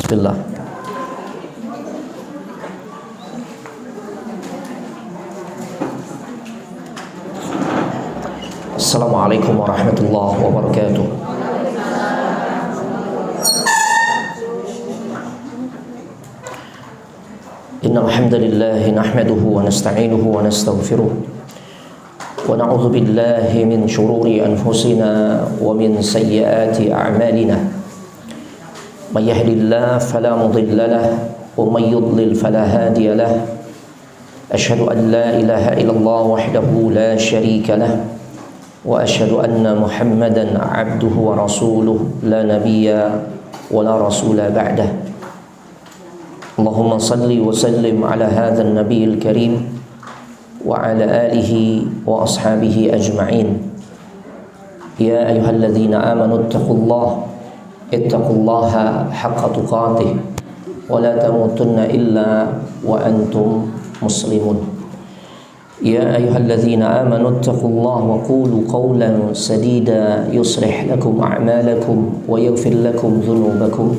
Bismillah. Assalamualaikum warahmatullahi wabarakatuh. Innal hamdalillah nahmaduhu wa nasta'inuhu wa nastaghfiruh wa na'udzu billahi min shururi anfusina wa min sayyiati a'malina. من يهد الله فلا مضل له ومن يضلل فلا هادي له أشهد أن لا إله إلا الله وحده لا شريك له وأشهد أن محمدا عبده ورسوله لا نبي ولا رسول بعده اللهم صل وسلم على هذا النبي الكريم وعلى آله وأصحابه أجمعين يا أيها الذين آمنوا اتقوا الله ittaqullaha haqqa tuqatih wa la tamutunna illa wa antum muslimun ya ayyuhalladzina amanu ittaqullaha wa qulu qawlan sadida yuslih lakum a'malakum wa yaghfir lakum dhunubakum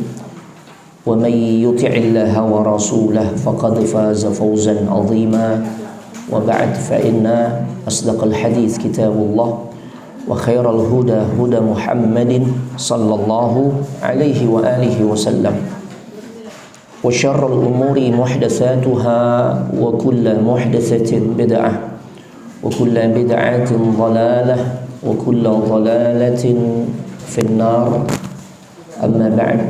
wa may yuti'illaha wa rasulahu faqad faza fawzan 'azima wa ba'd fa inna asdaqal hadits kitabullah wa khairal huda huda Muhammadin sallallahu alaihi wa alihi wasallam wa syarrul umuri muhdatsatuha wa kullu muhdatsatin bid'ah wa kullu bid'atin dhalalah wa kullu dhalalatin finnar amma ba'd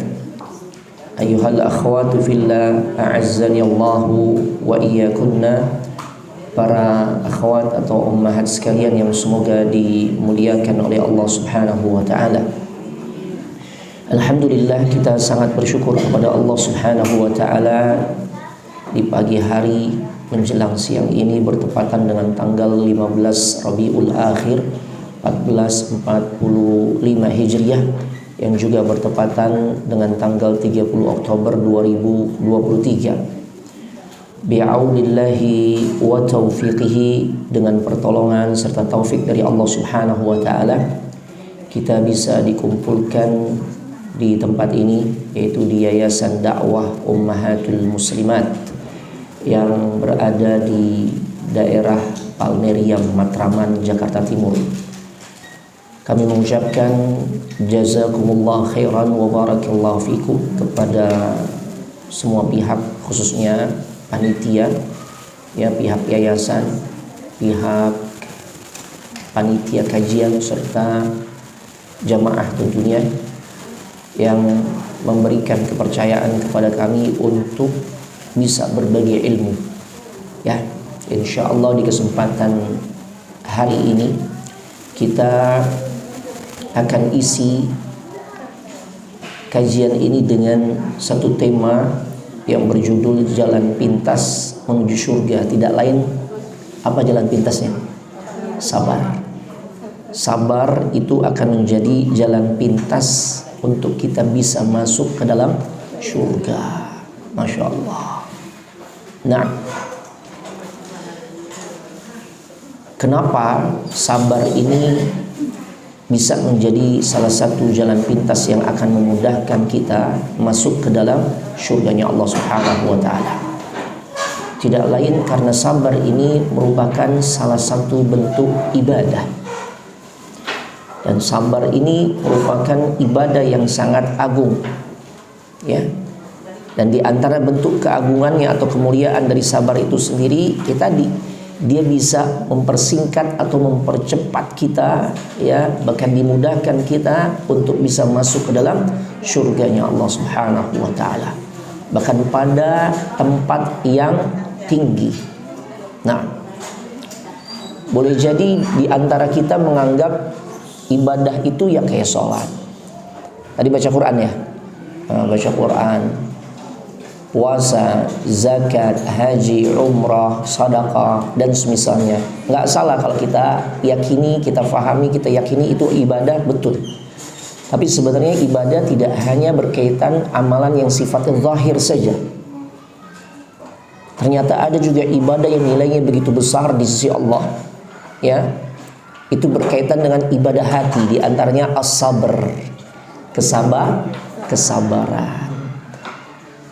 ayyuhal akhwatu fillah a'azzani Allahu wa iyyakunna. Para akhwat atau ummahat sekalian yang semoga dimuliakan oleh Allah Subhanahu wa taala. Alhamdulillah, kita sangat bersyukur kepada Allah Subhanahu wa taala di pagi hari menjelang siang ini bertepatan dengan tanggal 15 Rabiul Akhir 1445 Hijriah yang juga bertepatan dengan tanggal 30 Oktober 2023. Bi'aunillahi wa taufiqihi, dengan pertolongan serta taufik dari Allah Subhanahu wa taala kita bisa dikumpulkan di tempat ini, yaitu di Yayasan Dakwah Ummahatul Muslimat yang berada di daerah Palmeriam, Matraman, Jakarta Timur. Kami mengucapkan jazakumullah khairan wa barakallahu fikum kepada semua pihak, khususnya panitia, ya, pihak yayasan, pihak panitia kajian serta jamaah tentunya yang memberikan kepercayaan kepada kami untuk bisa berbagi ilmu. Ya, insyaallah di kesempatan hari ini kita akan isi kajian ini dengan satu tema yang berjudul Jalan Pintas Menuju Surga. Tidak lain apa jalan pintasnya? Sabar. Sabar itu akan menjadi jalan pintas untuk kita bisa masuk ke dalam surga. Masya Allah. Nah, kenapa sabar ini bisa menjadi salah satu jalan pintas yang akan memudahkan kita masuk ke dalam surganya Allah Subhanahu wa taala? Tidak lain karena sabar ini merupakan salah satu bentuk ibadah. Dan sabar ini merupakan ibadah yang sangat agung. Ya. Dan di antara bentuk keagungannya atau kemuliaan dari sabar itu sendiri, dia bisa mempersingkat atau mempercepat kita, ya, bahkan dimudahkan kita untuk bisa masuk ke dalam surganya Allah Subhanahu wa taala, bahkan pada tempat yang tinggi. Nah, boleh jadi di antara kita menganggap ibadah itu ya kayak sholat. Tadi baca Quran ya, baca Quran, puasa, zakat, haji, umrah, sedekah dan semisalnya. Nggak salah kalau kita yakini, kita fahami, kita yakini itu ibadah, betul. Tapi sebenarnya ibadah tidak hanya berkaitan amalan yang sifatnya zahir saja. Ternyata ada juga ibadah yang nilainya begitu besar di sisi Allah. Ya, itu berkaitan dengan ibadah hati, di antaranya as-sabr, kesabaran.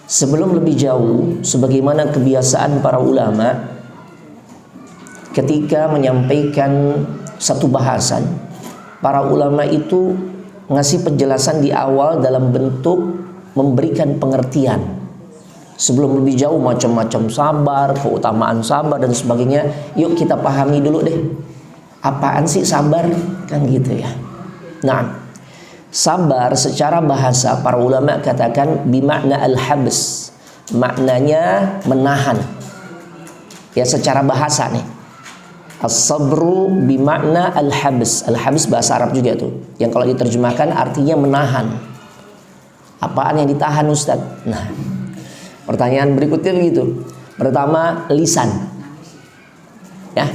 Sebelum lebih jauh, sebagaimana kebiasaan para ulama ketika menyampaikan satu bahasan, para ulama itu ngasih penjelasan di awal dalam bentuk memberikan pengertian. Sebelum lebih jauh macam-macam sabar, keutamaan sabar dan sebagainya, yuk kita pahami dulu deh. Apaan sih sabar? Kan gitu ya. Nah, sabar secara bahasa para ulama katakan bimakna al-habs. Maknanya menahan. Ya secara bahasa nih. As-sabru bimakna al-habs. Al-habs bahasa Arab juga tuh. Yang kalau diterjemahkan artinya menahan. Apaan yang ditahan Ustaz? Nah, pertanyaan berikutnya begitu. Pertama, lisan. Ya,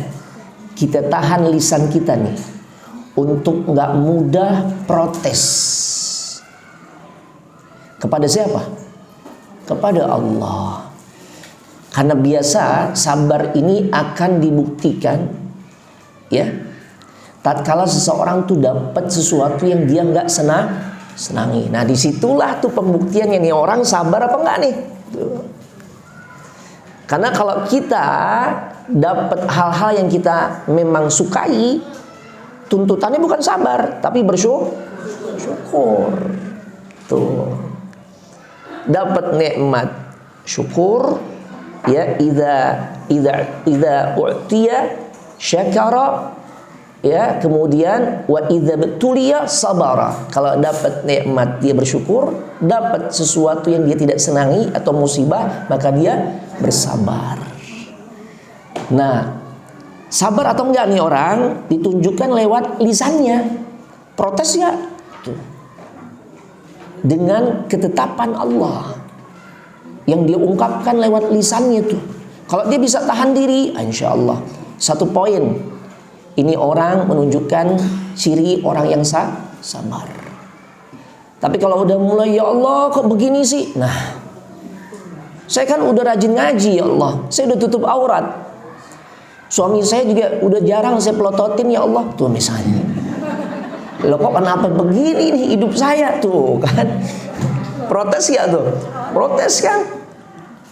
kita tahan lisan kita nih untuk nggak mudah protes. Kepada siapa? Kepada Allah. Karena biasa sabar ini akan dibuktikan, ya, tatkala seseorang tuh dapat sesuatu yang dia nggak senangi. Nah disitulah tuh pembuktiannya nih orang sabar apa enggak nih. Tuh. Karena kalau kita dapat hal-hal yang kita memang sukai, tuntutannya bukan sabar, tapi bersyukur. Tuh. Dapat nikmat, syukur. Ya, idza u'tiya syakara, ya, kemudian wa idza betuliya sabara. Kalau dapat nikmat dia bersyukur, dapat sesuatu yang dia tidak senangi atau musibah maka dia bersabar. Nah, sabar atau enggak nih orang ditunjukkan lewat lisannya. Protes ya? Tuh. Dengan ketetapan Allah yang dia ungkapkan lewat lisannya tuh. Kalau dia bisa tahan diri, insya Allah satu poin. Ini orang menunjukkan ciri orang yang sabar. Tapi kalau udah mulai, ya Allah kok begini sih? Nah, saya kan udah rajin ngaji ya Allah, saya udah tutup aurat. Suami saya juga udah jarang saya pelototin ya Allah. Tuh misalnya, loh kok kenapa begini nih hidup saya tuh kan? Protes ya tuh, protes kan?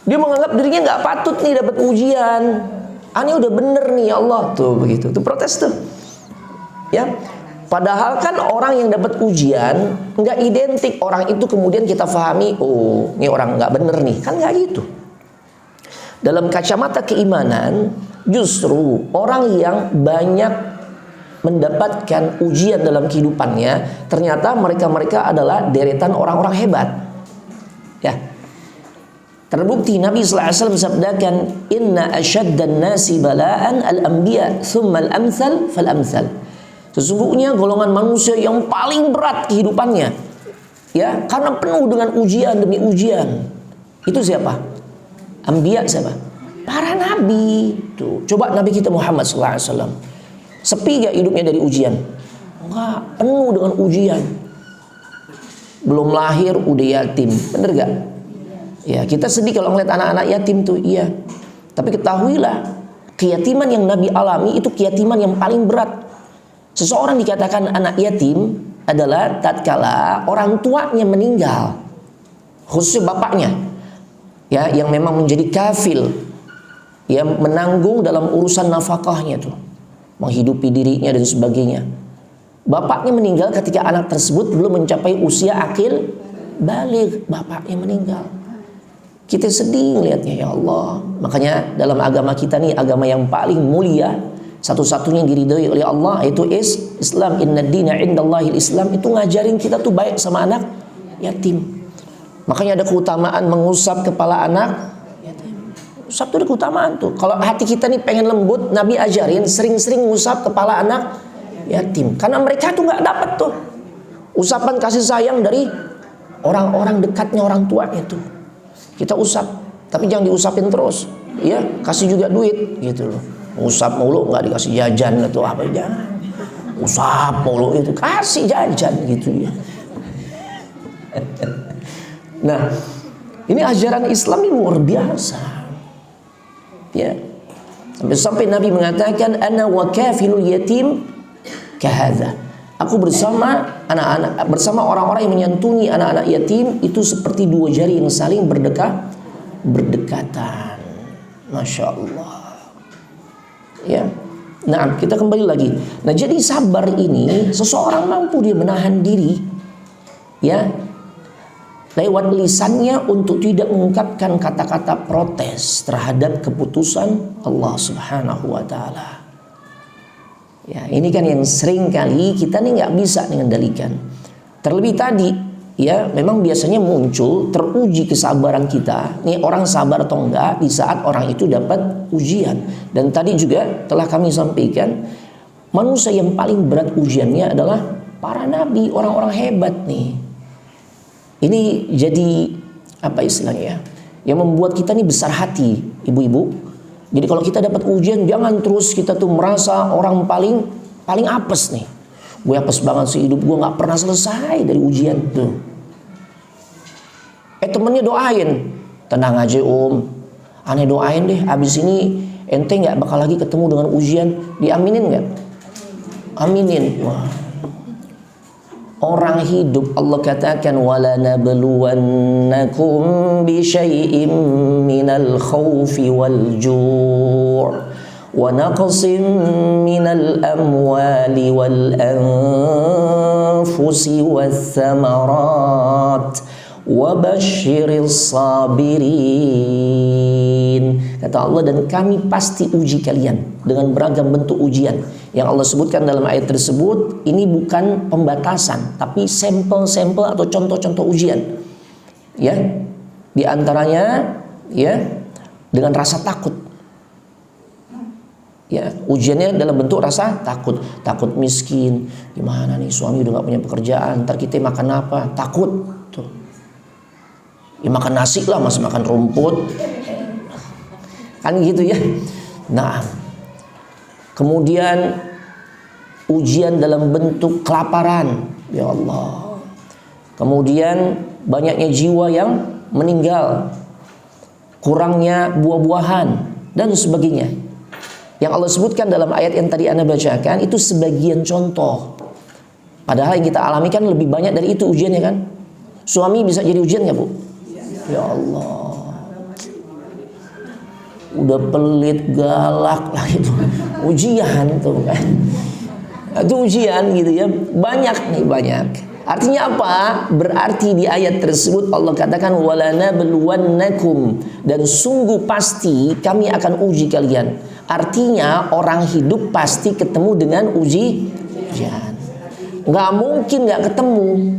Dia menganggap dirinya nggak patut nih dapat ujian. Ini udah bener nih ya Allah tuh begitu, tuh protes tuh. Ya, padahal kan orang yang dapat ujian nggak identik orang itu kemudian kita pahami, oh ini orang nggak bener nih, kan nggak gitu. Dalam kacamata keimanan, justru orang yang banyak mendapatkan ujian dalam kehidupannya, ternyata mereka adalah deretan orang-orang hebat. Ya, terbukti Nabi SAW bersabdakan, Inna asyaddan nasi bala'an al-anbiya thumma al-amthal fal-amthal. Sesungguhnya golongan manusia yang paling berat kehidupannya, ya, karena penuh dengan ujian demi ujian. Itu siapa? Anbiya siapa? Para nabi. Tuh, coba Nabi kita Muhammad SAW, sepi gak hidupnya dari ujian? Enggak, penuh dengan ujian. Belum lahir udah yatim, bener gak? Ya, kita sedih kalau ngeliat anak-anak yatim tuh, iya. Tapi ketahuilah, keyatiman yang Nabi alami itu keyatiman yang paling berat. Seseorang dikatakan anak yatim adalah tatkala orang tuanya meninggal, khususnya bapaknya, ya, yang memang menjadi kafil, yang menanggung dalam urusan nafkahnya tuh, menghidupi dirinya dan sebagainya. Bapaknya meninggal ketika anak tersebut belum mencapai usia akil baligh, bapaknya meninggal. Kita sedih ngelihatnya, ya Allah. Makanya dalam agama kita nih, agama yang paling mulia, satu-satunya yang diridhoi oleh Allah, yaitu Islam. Inna dina indallahil Islam. Itu ngajarin kita tuh baik sama anak yatim. Makanya ada keutamaan mengusap kepala anak yatim. Usap tuh ada keutamaan tuh. Kalau hati kita nih pengen lembut, Nabi ajarin sering-sering ngusap kepala anak yatim. Karena mereka tuh gak dapat tuh usapan kasih sayang dari orang-orang dekatnya orang tuanya tuh. Kita usap, tapi jangan diusapin terus, ya, kasih juga duit gitu loh. Usap mulu nggak dikasih jajan atau apa, jangan. Usap mulu itu kasih jajan gitu ya. Nah, ini ajaran Islam ini luar biasa. Ya. Sampai Nabi mengatakan ana wa kafilul yatim kahadza. Aku bersama anak-anak, bersama orang-orang yang menyantuni anak-anak yatim itu seperti dua jari yang saling berdekatan. Masya Allah. Ya. Nah, kita kembali lagi. Nah, jadi sabar ini seseorang mampu dia menahan diri, ya, lewat lisannya untuk tidak mengungkapkan kata-kata protes terhadap keputusan Allah Subhanahu wa Ta'ala. Ya, ini kan yang sering kali kita nih nggak bisa mengendalikan. Terlebih tadi, ya, memang biasanya muncul teruji kesabaran kita. Nih orang sabar atau enggak di saat orang itu dapat ujian. Dan tadi juga telah kami sampaikan, manusia yang paling berat ujiannya adalah para nabi, orang-orang hebat nih. Ini jadi apa istilahnya ya? Yang membuat kita nih besar hati, ibu-ibu. Jadi kalau kita dapat ujian, jangan terus kita tuh merasa orang paling apes nih. Gue apes banget sih hidup gue, nggak pernah selesai dari ujian tuh. Temennya doain, tenang aja om, aneh doain deh, abis ini ente nggak bakal lagi ketemu dengan ujian, diaminin nggak? Aminin. Wah. Orang hidup Allah katakan wala nabluwannakum bi syai'im minal khaufi wal ju' wa naqsim minal amwali wal anfusi was samarat wa basyiris sabirin. Kata Allah, dan kami pasti uji kalian dengan beragam bentuk ujian. Yang Allah sebutkan dalam ayat tersebut ini bukan pembatasan, tapi sampel-sampel atau contoh-contoh ujian. Ya, di antaranya ya dengan rasa takut. Ya, ujiannya dalam bentuk rasa takut. Takut miskin, gimana nih suami udah gak punya pekerjaan, ntar kita makan apa? Takut tuh. Ya makan nasi lah, masih makan rumput. Kan gitu ya. Nah, kemudian ujian dalam bentuk kelaparan, ya Allah. Kemudian banyaknya jiwa yang meninggal, kurangnya buah-buahan dan sebagainya. Yang Allah sebutkan dalam ayat yang tadi Anda bacakan itu sebagian contoh. Padahal yang kita alami kan lebih banyak dari itu ujiannya kan. Suami bisa jadi ujian nggak, Bu? Ya Allah. Udah pelit, galak lah itu ujian tuh kan. Itu ujian gitu ya. Banyak nih, banyak. Artinya apa? Berarti di ayat tersebut Allah katakan walana beluwannakum, dan sungguh pasti kami akan uji kalian. Artinya orang hidup pasti ketemu dengan ujian. Nggak mungkin nggak ketemu.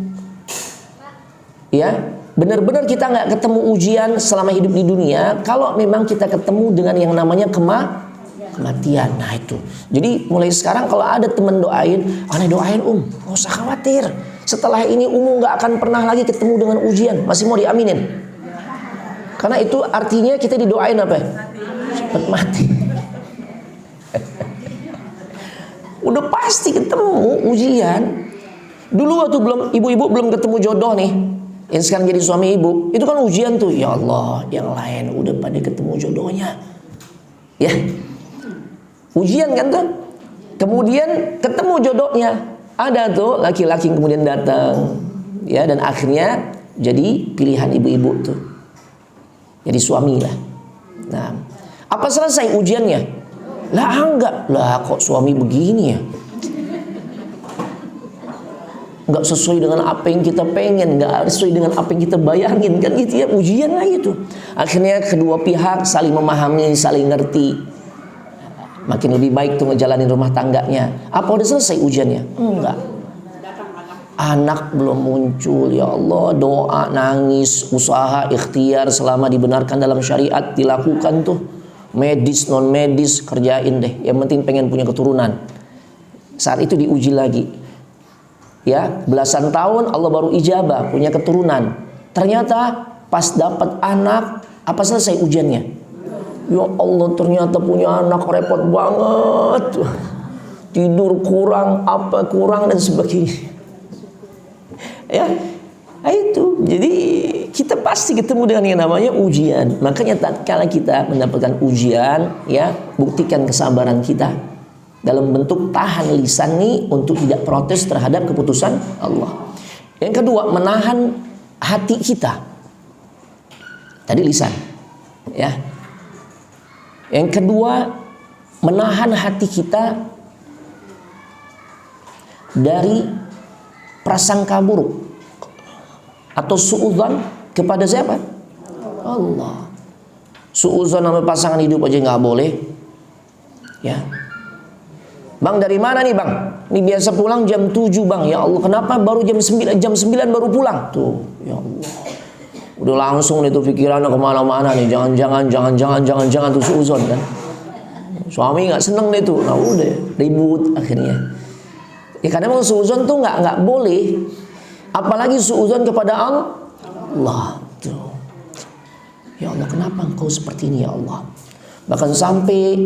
Ya. Benar-benar kita nggak ketemu ujian selama hidup di dunia kalau memang kita ketemu dengan yang namanya kematian. Nah itu. Jadi mulai sekarang kalau ada teman doain, aneh doain nggak usah khawatir. Setelah ini nggak akan pernah lagi ketemu dengan ujian. Masih mau diaminin? Karena itu artinya kita didoain apa? Cepat mati. Udah pasti ketemu ujian. Dulu waktu ibu-ibu belum ketemu jodoh nih, yang sekarang jadi suami ibu, itu kan ujian tuh. Ya Allah, yang lain udah pada ketemu jodohnya. Ya, ujian kan tuh. Kemudian ketemu jodohnya, ada tuh laki-laki yang kemudian datang, ya, dan akhirnya jadi pilihan ibu-ibu tuh, jadi suami lah. Nah, apa selesai ujiannya? Lah enggak, lah kok suami begini ya? Nggak sesuai dengan apa yang kita pengen, nggak sesuai dengan apa yang kita bayangin, kan gitu ya, ujian lah itu. Akhirnya kedua pihak saling memahami, saling ngerti, makin lebih baik tuh ngejalanin rumah tangganya. Apa udah selesai ujiannya? Enggak. Anak belum muncul, ya Allah, doa, nangis, usaha, ikhtiar selama dibenarkan dalam syariat dilakukan tuh, medis, non medis, kerjain deh, yang penting pengen punya keturunan. Saat itu diuji lagi. Ya, belasan tahun Allah baru ijabah punya keturunan. Ternyata pas dapat anak, apa selesai ujiannya? Ya Allah, ternyata punya anak repot banget. Tidur kurang, apa kurang dan sebagainya. Ya, itu. Jadi kita pasti ketemu dengan yang namanya ujian. Makanya tatkala kita mendapatkan ujian, ya, buktikan kesabaran kita. dalam bentuk tahan lisan nih untuk tidak protes terhadap keputusan Allah. Yang kedua, menahan hati kita. Tadi lisan, ya. Yang kedua, menahan hati kita dari prasangka buruk atau suudzon kepada siapa? Allah. Suudzon sama pasangan hidup aja nggak boleh, ya. Bang, dari mana nih bang? Ini biasa pulang jam 7 bang. Ya Allah, kenapa baru jam 9 baru pulang? Tuh, ya Allah. Udah langsung itu pikirannya kemana-mana nih. Jangan tuh suudzon kan. Suami nggak seneng deh tuh. Nah udah ribut akhirnya. Ya karena memang suudzon tuh nggak boleh. Apalagi suudzon kepada Allah. Tuh. Ya Allah, kenapa engkau seperti ini ya Allah? Bahkan sampai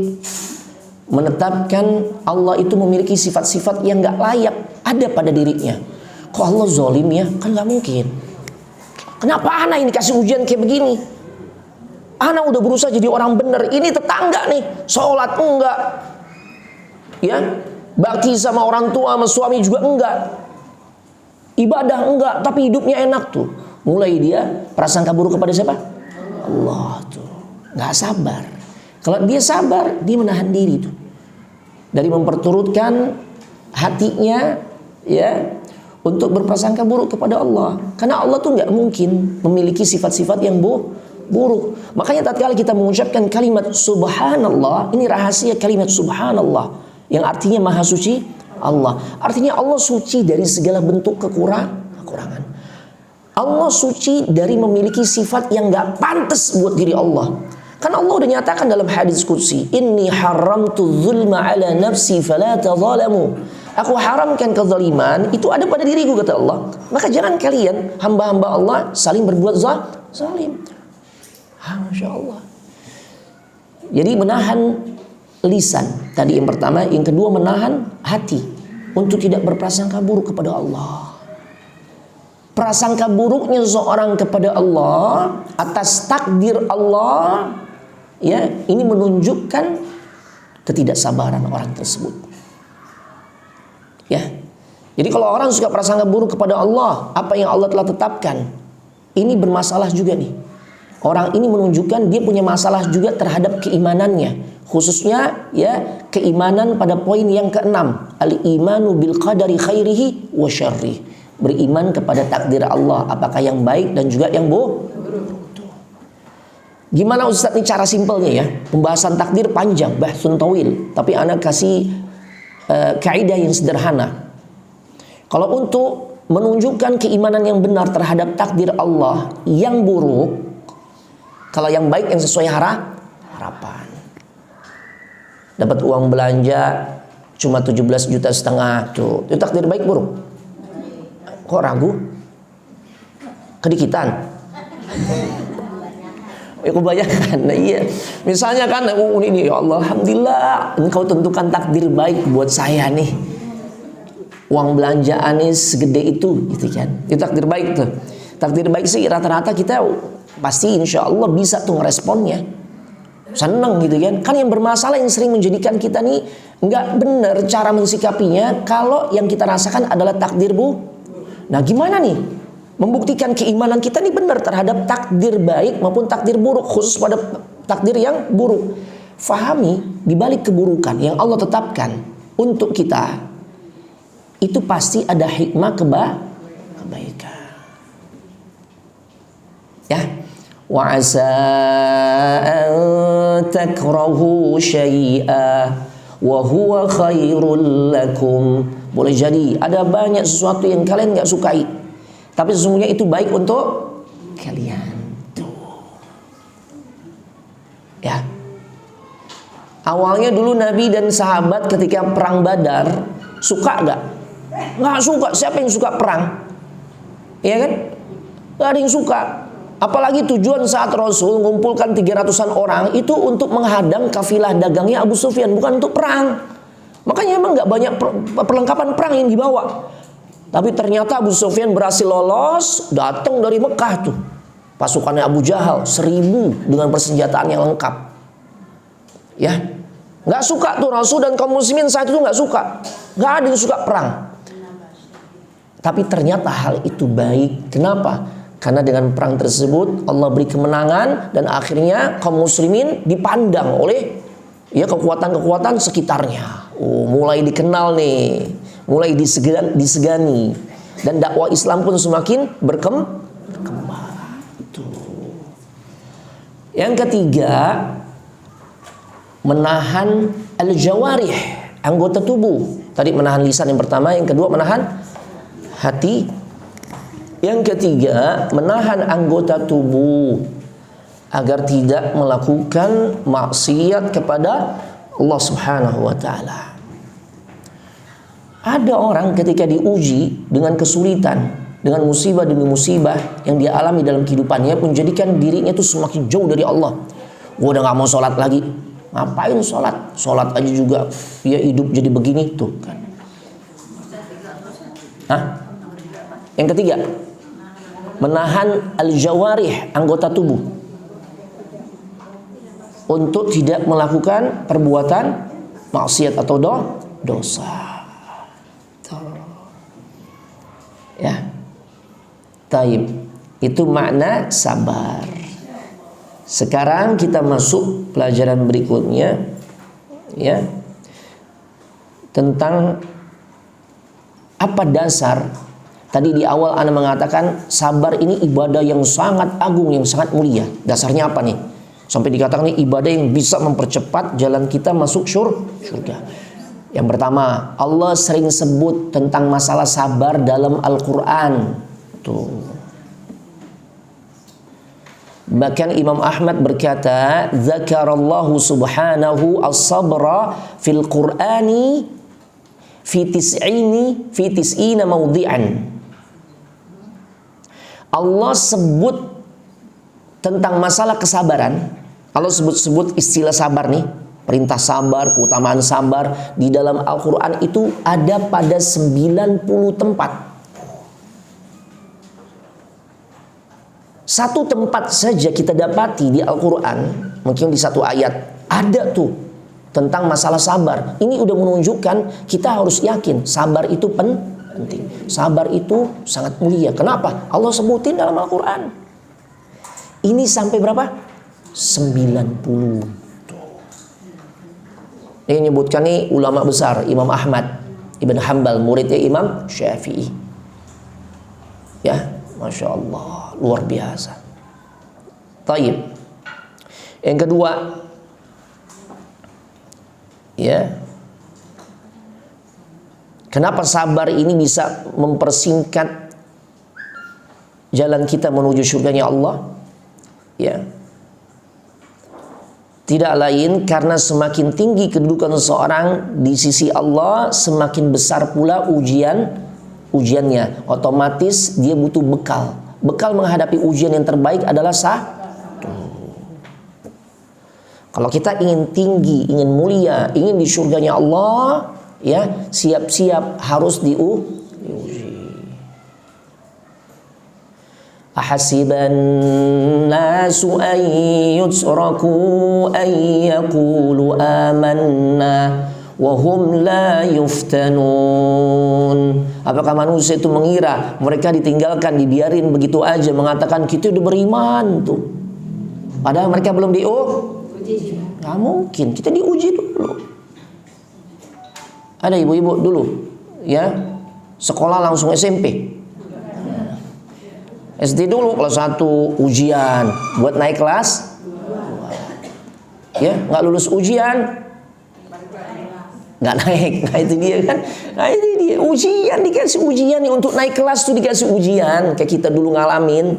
menetapkan Allah itu memiliki sifat-sifat yang gak layak ada pada dirinya. Kok Allah zalim ya? Kan gak mungkin. Kenapa anak ini kasih ujian kayak begini? Anak udah berusaha jadi orang bener. Ini tetangga nih, sholat enggak, ya, bakti sama orang tua sama suami juga enggak, ibadah enggak, tapi hidupnya enak tuh. Mulai dia prasangka buruk kepada siapa? Allah tuh. Gak sabar. Kalau dia sabar, dia menahan diri tuh dari memperturutkan hatinya, ya, untuk berprasangka buruk kepada Allah. Karena Allah tuh nggak mungkin memiliki sifat-sifat yang buruk. Makanya tatkala kita mengucapkan kalimat subhanallah, ini rahasia kalimat subhanallah yang artinya maha suci Allah. Artinya Allah suci dari segala bentuk kekurangan. Allah suci dari memiliki sifat yang nggak pantas buat diri Allah. Karena Allah udah nyatakan dalam hadis qudsi, inni haramtu dzulma ala nafsi fala tadzalamu. Aku haramkan kezaliman, itu ada pada diriku kata Allah. Maka jangan kalian hamba-hamba Allah saling berbuat zalim. Masya Allah. Jadi menahan lisan tadi yang pertama, yang kedua menahan hati untuk tidak berprasangka buruk kepada Allah. Prasangka buruknya seorang kepada Allah atas takdir Allah, ya, ini menunjukkan ketidaksabaran orang tersebut. Ya. Jadi kalau orang suka prasangka buruk kepada Allah, apa yang Allah telah tetapkan, ini bermasalah juga nih. Orang ini menunjukkan dia punya masalah juga terhadap keimanannya, khususnya ya keimanan pada poin yang keenam, al-imanu bil qadari khairihi wa syarrihi. Beriman kepada takdir Allah, apakah yang baik dan juga yang buruk. Gimana Ustaz ini cara simpelnya ya? Pembahasan takdir panjang, bahsun tawil, tapi anak kasih kaidah yang sederhana. Kalau untuk menunjukkan keimanan yang benar terhadap takdir Allah yang buruk, kalau yang baik yang sesuai harapan. Dapat uang belanja cuma 17,5 juta tuh, itu takdir baik buruk? Kok ragu? Kedikitan? Ya kebanyakan. Nah, iya. Misalnya kan, ini ya Allah, alhamdulillah Engkau tentukan takdir baik buat saya nih. Uang belanjaan nih segede itu, gitu kan? Itu takdir baik tuh. Takdir baik sih rata-rata kita pasti insya Allah bisa tuh ngeresponnya. Seneng gitu kan? Kan yang bermasalah yang sering menjadikan kita nih nggak benar cara mensikapinya kalau yang kita rasakan adalah takdir Nah gimana nih membuktikan keimanan kita nih benar terhadap takdir baik maupun takdir buruk, khusus pada takdir yang buruk. Fahami di balik keburukan yang Allah tetapkan untuk kita itu pasti ada hikmah kebaikan. Ya. Wa asa an takrahu syai'a wa huwa khairul lakum. Boleh jadi ada banyak sesuatu yang kalian gak sukai, tapi sesungguhnya itu baik untuk kalian. Tuh. Ya. Awalnya dulu Nabi dan sahabat ketika perang Badar suka gak? Gak suka. Siapa yang suka perang? Iya kan? Gak ada yang suka. Apalagi tujuan saat Rasul mengumpulkan 300-an orang itu untuk menghadang kafilah dagangnya Abu Sufyan, bukan untuk perang. Makanya emang gak banyak perlengkapan perang yang dibawa. Tapi ternyata Abu Sufyan berhasil lolos, datang dari Mekah tuh. Pasukannya Abu Jahal 1000 dengan persenjataan yang lengkap. Ya. Nggak suka tuh Rasul dan kaum muslimin saat itu nggak suka. Nggak ada yang suka perang. Tapi ternyata hal itu baik. Kenapa? Karena dengan perang tersebut Allah beri kemenangan dan akhirnya kaum muslimin dipandang oleh kekuatan-kekuatan sekitarnya. Oh, mulai dikenal nih, mulai disegani dan dakwah Islam pun semakin berkembang. Tuh. Yang ketiga, menahan al-jawarih, anggota tubuh. Tadi menahan lisan yang pertama, yang kedua menahan hati. Yang ketiga, menahan anggota tubuh agar tidak melakukan maksiat kepada Allah Subhanahu wa taala. Ada orang ketika diuji dengan kesulitan, dengan musibah demi musibah yang dia alami dalam kehidupannya, menjadikan dirinya itu semakin jauh dari Allah. Gua udah gak mau sholat lagi. Ngapain sholat? Sholat aja juga ya hidup jadi begini tuh kan. Hah? Yang ketiga, menahan al-jawarih, anggota tubuh, untuk tidak melakukan perbuatan maksiat atau dosa. Ya. Taib. Itu makna sabar. Sekarang kita masuk pelajaran berikutnya, ya. Tentang apa dasar. Tadi di awal Anda mengatakan sabar ini ibadah yang sangat agung, yang sangat mulia. Dasarnya apa nih? Sampai dikatakan ini ibadah yang bisa mempercepat jalan kita masuk surga. Yang pertama, Allah sering sebut tentang masalah sabar dalam Al-Quran. Tuh. Bahkan Imam Ahmad berkata, Zakarallahu subhanahu as-sabra fil Qur'ani fi tis'ina mawdi'an. Allah sebut tentang masalah kesabaran. Allah sebut istilah sabar nih, perintah sabar, keutamaan sabar di dalam Al-Quran itu ada pada 90 tempat. Satu tempat saja kita dapati di Al-Quran, mungkin di satu ayat, ada tuh tentang masalah sabar. Ini udah menunjukkan kita harus yakin sabar itu penting. Sabar itu sangat mulia. Kenapa? Allah sebutin dalam Al-Quran. Ini sampai berapa? 90. Ini menyebutkan nih ulama besar, Imam Ahmad Ibn Hanbal, muridnya Imam Syafi'i. Ya, Masya Allah, luar biasa. Taib. Yang kedua, ya, kenapa sabar ini bisa mempersingkat jalan kita menuju surganya Allah? Ya, tidak lain karena semakin tinggi kedudukan seseorang di sisi Allah, semakin besar pula ujiannya. Otomatis dia butuh bekal. Bekal menghadapi ujian yang terbaik adalah kalau kita ingin tinggi, ingin mulia, ingin di surganya Allah, ya, siap-siap harus diuji. Ahasiban nasu an yutraku an yaqulu amanna wa hum la yuftanun. Apakah manusia itu mengira mereka ditinggalkan, dibiarin begitu aja mengatakan kita udah beriman tuh, padahal mereka belum diuji? Nggak mungkin, kita diuji dulu. Ada ibu-ibu dulu, ya, sekolah langsung SMP. SD dulu kelas 1 ujian buat naik kelas, ya, nggak lulus ujian nggak naik. Nah itu dia kan, nah ini dia ujian, dikasih ujian nih untuk naik kelas tuh dikasih ujian, kayak kita dulu ngalamin,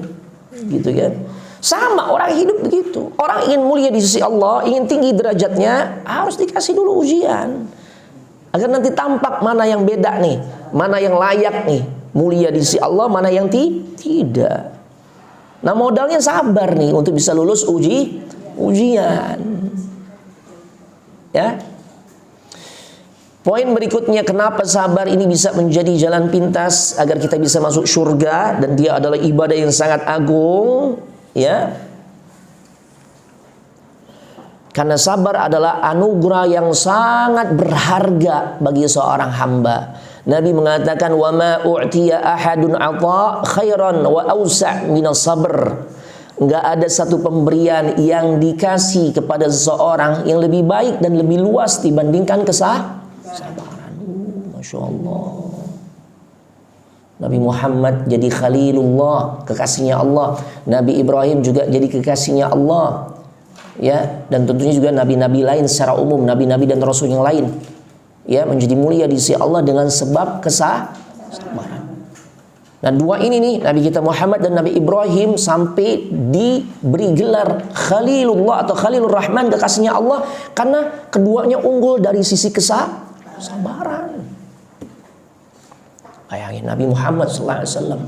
gitu kan. Sama orang hidup begitu. Orang ingin mulia di sisi Allah, ingin tinggi derajatnya, harus dikasih dulu ujian agar nanti tampak mana yang beda nih, mana yang layak nih mulia di sisi Allah, mana yang tidak. Nah modalnya sabar nih untuk bisa lulus ujian. Ya. Poin berikutnya, kenapa sabar ini bisa menjadi jalan pintas agar kita bisa masuk surga, dan dia adalah ibadah yang sangat agung, ya. Karena sabar adalah anugerah yang sangat berharga bagi seorang hamba. Nabi mengatakan, wa ma u'tiya ahadun 'ata khairan wa awsa' minas sabr. Enggak ada satu pemberian yang dikasih kepada seseorang yang lebih baik dan lebih luas dibandingkan kesabaran. Masya Allah. Nabi Muhammad jadi Khalilullah, kekasihnya Allah. Nabi Ibrahim juga jadi kekasihnya Allah. Ya, dan tentunya juga nabi-nabi lain secara umum, nabi-nabi dan rasul yang lain, ya, menjadi mulia di sisi Allah dengan sebab kesabaran. Nah, dua ini nih, Nabi kita Muhammad dan Nabi Ibrahim, sampai diberi gelar Khalilullah atau Khalilur Rahman, kekasihnya Allah, karena keduanya unggul dari sisi kesabaran. Bayangin Nabi Muhammad SAW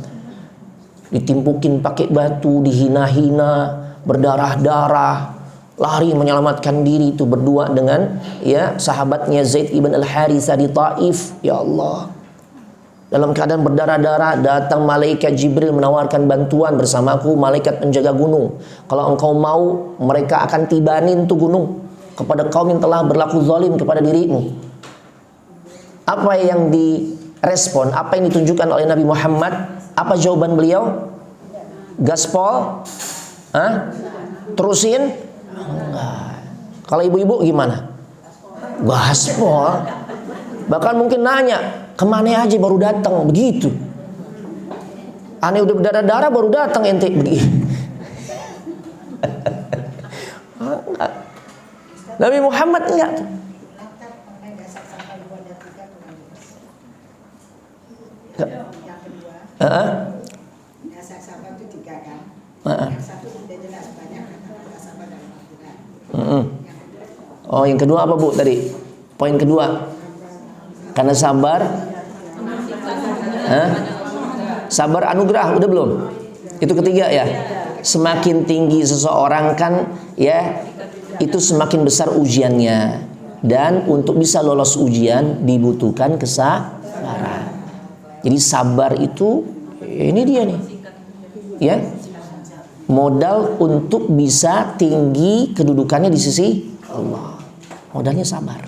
ditimpukin pakai batu, dihina-hina, berdarah-darah, lari menyelamatkan diri itu berdua dengan ya sahabatnya Zaid ibn al-Harithah di Taif. Ya Allah, dalam keadaan berdarah-darah datang malaikat Jibril menawarkan bantuan, bersamaku malaikat penjaga gunung. Kalau engkau mau, mereka akan tibanin tuh gunung kepada kaum yang telah berlaku zalim kepada dirimu. Apa yang direspon, apa yang ditunjukkan oleh Nabi Muhammad? Apa jawaban beliau? Gaspol? Terusin? Enggak. Kalau ibu-ibu gimana? Gaspol. Bahkan mungkin nanya, kemana aja baru datang, begitu. Aneh udah berdarah-darah baru datang ente begitu. Nabi Muhammad enggak. Oh, yang kedua apa Bu tadi? Poin kedua. Karena sabar. Sabar anugerah, udah belum? Itu ketiga ya. Semakin tinggi seseorang kan ya, itu semakin besar ujiannya. Dan untuk bisa lolos ujian dibutuhkan kesabaran. Jadi sabar itu ini dia nih. Ya. Modal untuk bisa tinggi kedudukannya di sisi Allah. Modalnya sabar.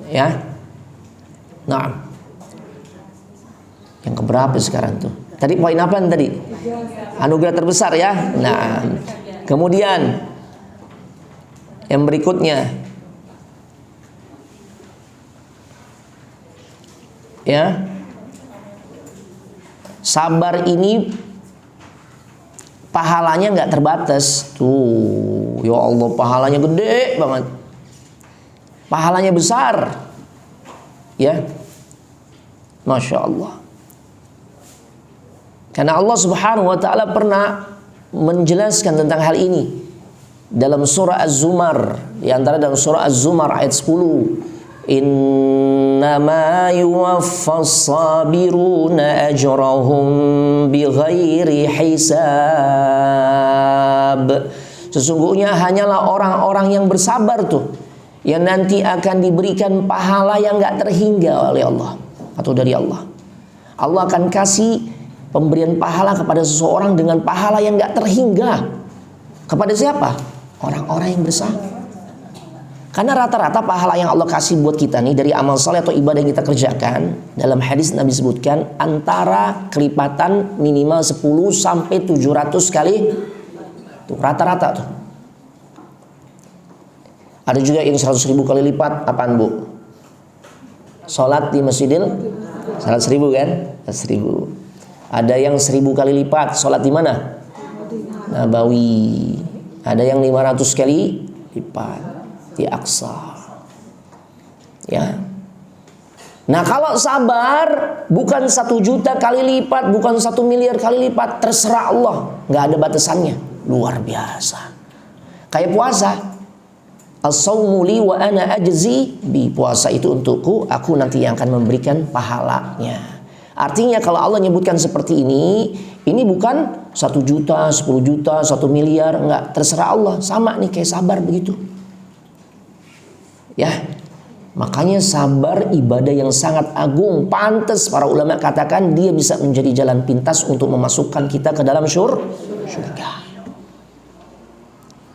Ya. Nah. Yang keberapa sekarang tuh? Tadi poin apa tadi? Anugerah terbesar ya. Nah. Kemudian yang berikutnya. Ya. Sabar ini pahalanya nggak terbatas. Tuh, ya Allah, pahalanya gede banget. Pahalanya besar. Ya. Masya Allah. Karena Allah Subhanahu wa ta'ala pernah menjelaskan tentang hal ini dalam surah Az-Zumar, di antara dalam surah Az-Zumar ayat 10. Innama yuwaffas sabiruna ajrahum bighairi hisab. Sesungguhnya hanyalah orang-orang yang bersabar tuh yang nanti akan diberikan pahala yang gak terhingga oleh Allah atau dari Allah. Allah akan kasih pemberian pahala kepada seseorang dengan pahala yang gak terhingga. Kepada siapa? Orang-orang yang bersabar. Karena rata-rata pahala yang Allah kasih buat kita nih dari amal saleh atau ibadah yang kita kerjakan, dalam hadis Nabi sebutkan antara kelipatan minimal 10 sampai 700 kali. Tuh rata-rata tuh. Ada juga yang 100.000 kali lipat. Apaan Bu? Salat di Masjidil 100.000 kan? 100.000. Ada yang 1.000 kali lipat. Salat di mana? Nabawi. Ada yang 500 kali lipat di Aqsa. Ya. Nah, kalau sabar bukan 1 juta kali lipat, bukan 1 miliar kali lipat, terserah Allah, nggak ada batasannya, luar biasa. Kayak puasa, as-sawmu li wa ana ajzi bi, puasa itu untukku, aku nanti yang akan memberikan pahalanya. Artinya kalau Allah nyebutkan seperti ini bukan 1 juta, 10 juta, 1 miliar, enggak, terserah Allah, sama nih kayak sabar begitu. Ya, makanya sabar ibadah yang sangat agung. Pantas para ulama katakan dia bisa menjadi jalan pintas untuk memasukkan kita ke dalam surga.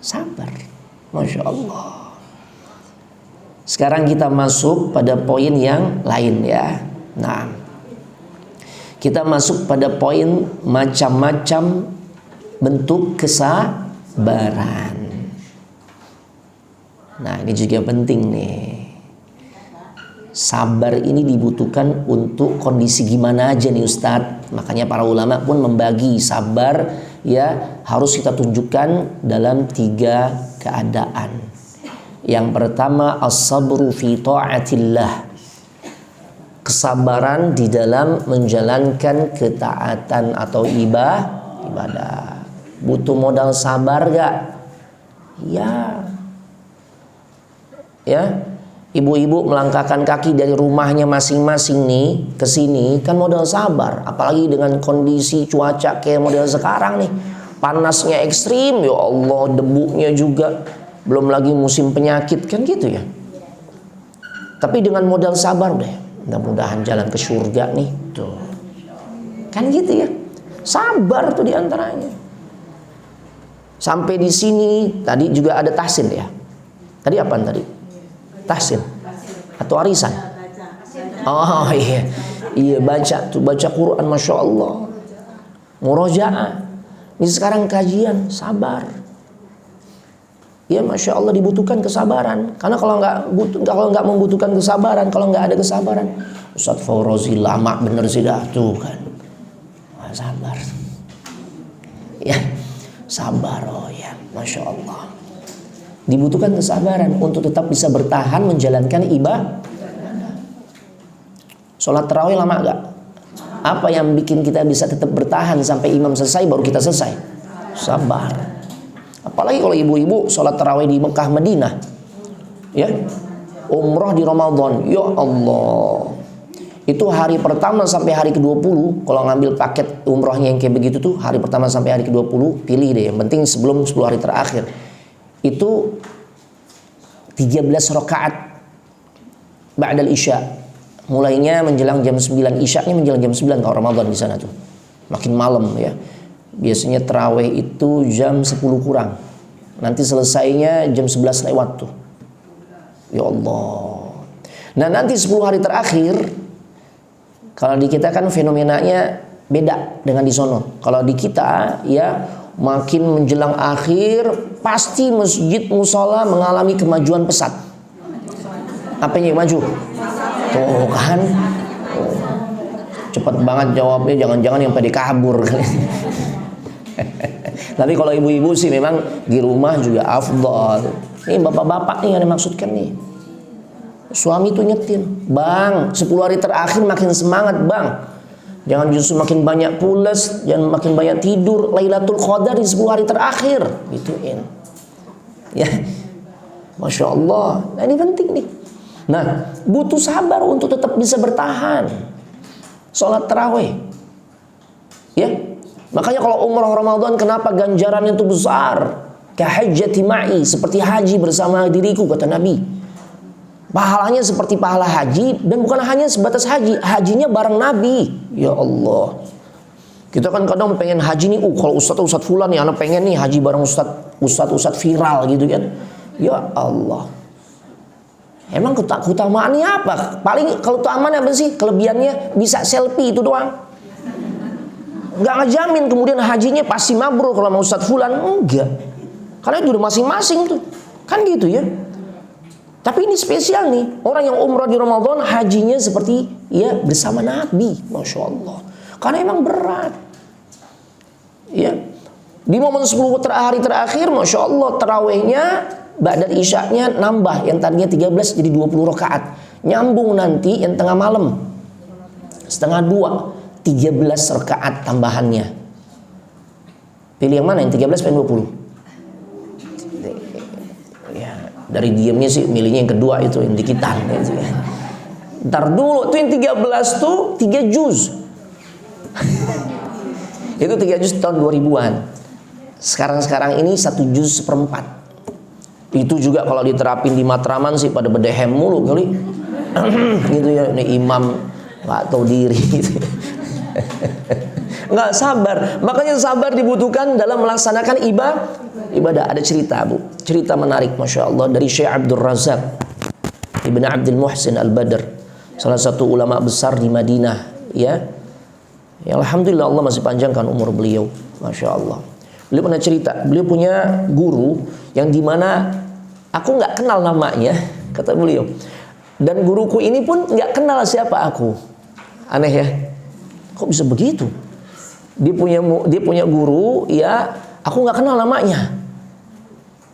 Sabar. Masya Allah. Sekarang kita masuk pada poin yang lain ya. Nah, kita masuk pada poin macam-macam bentuk kesabaran. Nah, ini juga penting nih. Sabar ini dibutuhkan untuk kondisi gimana aja nih Ustadz. Makanya para ulama pun membagi sabar ya harus kita tunjukkan dalam 3 keadaan. Yang pertama as-sabru fi ta'atillah. Kesabaran di dalam menjalankan ketaatan atau ibadah. Butuh modal sabar gak? Ya. Ibu-ibu melangkahkan kaki dari rumahnya masing-masing nih ke sini kan modal sabar. Apalagi dengan kondisi cuaca kayak model sekarang nih. Panasnya ekstrim, ya Allah, debunya juga. Belum lagi musim penyakit kan gitu ya. Tapi dengan modal sabar deh, mudah-mudahan jalan ke surga nih. Tuh. Kan gitu ya. Sabar tuh diantaranya. Sampai di sini tadi juga ada tahsin ya. Tadi apaan tadi? Tahsin atau arisan? Oh iya baca Quran, masya Allah, murojaah. Ini sekarang kajian, sabar. Ya masya Allah dibutuhkan kesabaran. Karena kalau nggak membutuhkan kesabaran, kalau nggak ada kesabaran, Ustadz Faurozi lama bener sih dah tuh kan. Sabar. Ya sabar, oh ya masya Allah. Dibutuhkan kesabaran untuk tetap bisa bertahan menjalankan ibadah. Sholat tarawih lama gak? Apa yang bikin kita bisa tetap bertahan sampai imam selesai baru kita selesai? Sabar. Apalagi kalau ibu-ibu sholat tarawih di Mekah Madinah, ya, umroh di Ramadan, ya Allah. Itu hari pertama sampai hari ke-20. Kalau ngambil paket umrohnya yang kayak begitu tuh, hari pertama sampai hari ke-20 pilih deh. Yang penting sebelum 10 hari terakhir. Itu 13 rakaat ba'dal isya. Mulainya menjelang jam 9, isyanya menjelang jam 9 kalau Ramadan di sana tuh. Makin malam ya. Biasanya tarawih itu jam 10 kurang. Nanti selesainya jam 11 lewat tuh. Ya Allah. Nah, nanti 10 hari terakhir kalau di kita kan fenomenanya beda dengan di sono. Kalau di kita ya makin menjelang akhir pasti masjid musola mengalami kemajuan pesat. Apanya yang maju? Tuh kan, cepet banget jawabnya, jangan-jangan yang pada kabur. Tapi kalau ibu-ibu sih memang di rumah juga afdal. Ini bapak-bapak nih yang dimaksudkan nih. Suami tuh nyetin, bang 10 hari terakhir makin semangat bang. Jangan justru makin banyak pules, jangan makin banyak tidur. Lailatul Qadar di 10 hari terakhir, gituin. Ya, masya Allah. Nah ini penting nih. Nah, butuh sabar untuk tetap bisa bertahan. Sholat tarawih, ya. Makanya kalau umrah Ramadan kenapa ganjarannya itu besar? Kahajjati ma'i, seperti haji bersama diriku kata Nabi. Pahalanya seperti pahala haji dan bukan hanya sebatas haji, hajinya bareng Nabi. Ya Allah. Kita kan kadang pengen haji nih, kalau Ustadz fulan nih, anak pengen nih haji bareng Ustadz viral gitu kan. Ya Allah. Emang keutamaannya apa? Paling kalau keutamaan apa sih? Kelebihannya bisa selfie itu doang. Nggak ngejamin kemudian hajinya pasti mabrur kalau mau Ustadz fulan, enggak. Karena itu udah masing-masing tuh. Kan gitu ya. Tapi ini spesial nih, orang yang umrah di Ramadan hajinya seperti ya bersama Nabi, masya Allah. Karena emang berat. Ya, di momen 10 hari terakhir, masya Allah, tarawehnya ba'dal isya'nya nambah, yang tadinya 13 jadi 20 rakaat. Nyambung nanti yang tengah malam, setengah 2, 13 rakaat tambahannya. Pilih yang mana, yang 13 atau 20? Dari diamnya sih milihnya yang kedua itu, yang dikitan gitu ya. Ntar dulu tuh yang 13 tuh 3 juz. Itu 3 juz tahun 2000-an. Sekarang ini 1 juz seperempat. Itu juga kalau diterapin di Matraman sih pada bedehem mulu kali. Gitu ya, ini imam nggak tahu diri gitu. nggak sabar. Makanya sabar dibutuhkan dalam melaksanakan ibadah. Ada cerita, Bu. Cerita menarik, Masya Allah, dari Syekh Abdul Razak Ibn Abdul Muhsin Al-Badr, salah satu ulama besar di Madinah, ya. Ya, alhamdulillah Allah masih panjangkan umur beliau, Masya Allah. Beliau pernah cerita, beliau punya guru yang dimana aku nggak kenal namanya, kata beliau. Dan guruku ini pun nggak kenal siapa aku. Aneh ya, kok bisa begitu? Dia punya guru, ya, aku nggak kenal namanya.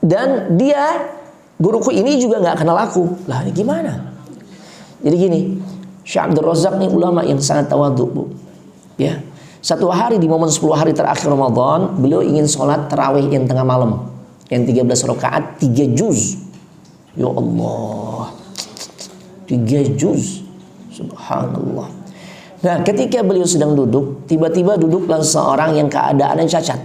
Dan guruku ini juga nggak kenal aku. Lah, ini gimana? Jadi gini, Syekh Abdul Razak ini ulama yang sangat tawadhu, Bu. Ya, satu hari di momen 10 hari terakhir Ramadan, beliau ingin sholat tarawih yang tengah malam, yang 13 rakaat 3 juz. Ya Allah, 3 juz, subhanallah. Nah, ketika beliau sedang duduk, tiba-tiba duduklah seorang yang keadaannya cacat.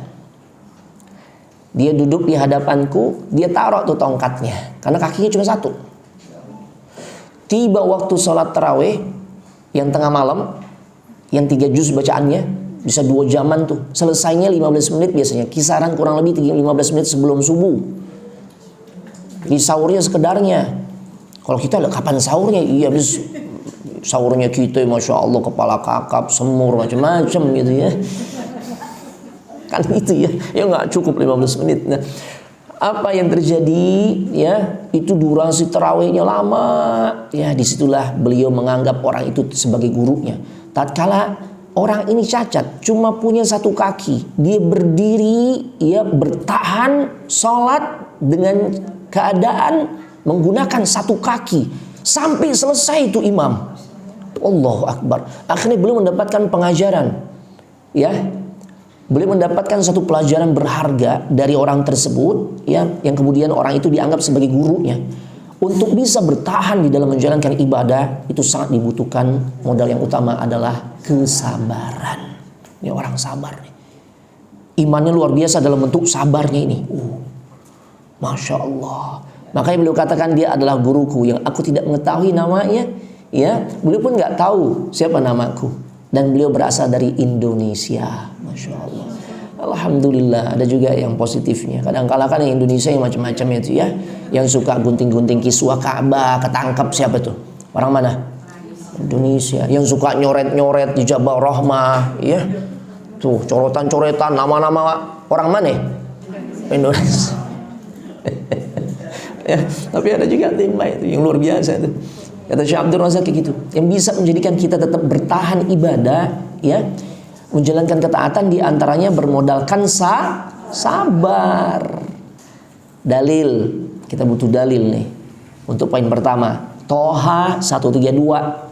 Dia duduk di hadapanku, dia taruh tuh tongkatnya, karena kakinya cuma satu. Tiba waktu sholat tarawih yang tengah malam, yang 3 juz bacaannya, bisa 2 jaman tuh. Selesainya 15 menit biasanya, kisaran kurang lebih 15 menit sebelum subuh. Jadi sahurnya sekedarnya. Kalau kita kapan sahurnya? Iya, habis sahurnya kita, Masya Allah, kepala kakap, semur, macam-macam gitu ya. Kan itu ya, ya nggak cukup 15 menit. Nah, apa yang terjadi? Ya, itu durasi tarawihnya lama. Ya, disitulah beliau menganggap orang itu sebagai gurunya. Tatkala orang ini cacat, cuma punya satu kaki, dia berdiri, ya, bertahan sholat dengan keadaan menggunakan satu kaki sampai selesai itu imam. Allahu Akbar. Akhirnya beliau mendapatkan pengajaran, ya, beliau mendapatkan satu pelajaran berharga dari orang tersebut, ya, yang kemudian orang itu dianggap sebagai gurunya. Untuk bisa bertahan di dalam menjalankan ibadah itu sangat dibutuhkan modal yang utama adalah kesabaran. Ini orang sabar nih. Imannya luar biasa dalam bentuk sabarnya ini. Masya Allah. Makanya beliau katakan dia adalah guruku yang aku tidak mengetahui namanya. Ya, beliau pun nggak tahu siapa namaku. Dan beliau berasal dari Indonesia. Masya Allah. Alhamdulillah, ada juga yang positifnya. Kadang-kala kan yang Indonesia yang macam-macam itu ya, yang suka gunting-gunting kiswah Ka'bah, ketangkap siapa tuh? Orang mana? Indonesia. Yang suka nyoret-nyoret di Jabal Rahmah, ya. Tuh, coretan-coretan nama-nama orang mana? Indonesia. Ya, tapi ada juga timah itu yang luar biasa itu. Kata Syekh Abdul Razak kayak gitu, yang bisa menjadikan kita tetap bertahan ibadah, ya, menjalankan ketaatan, diantaranya bermodalkan sabar. Dalil, kita butuh dalil nih. Untuk poin pertama, Toha 132.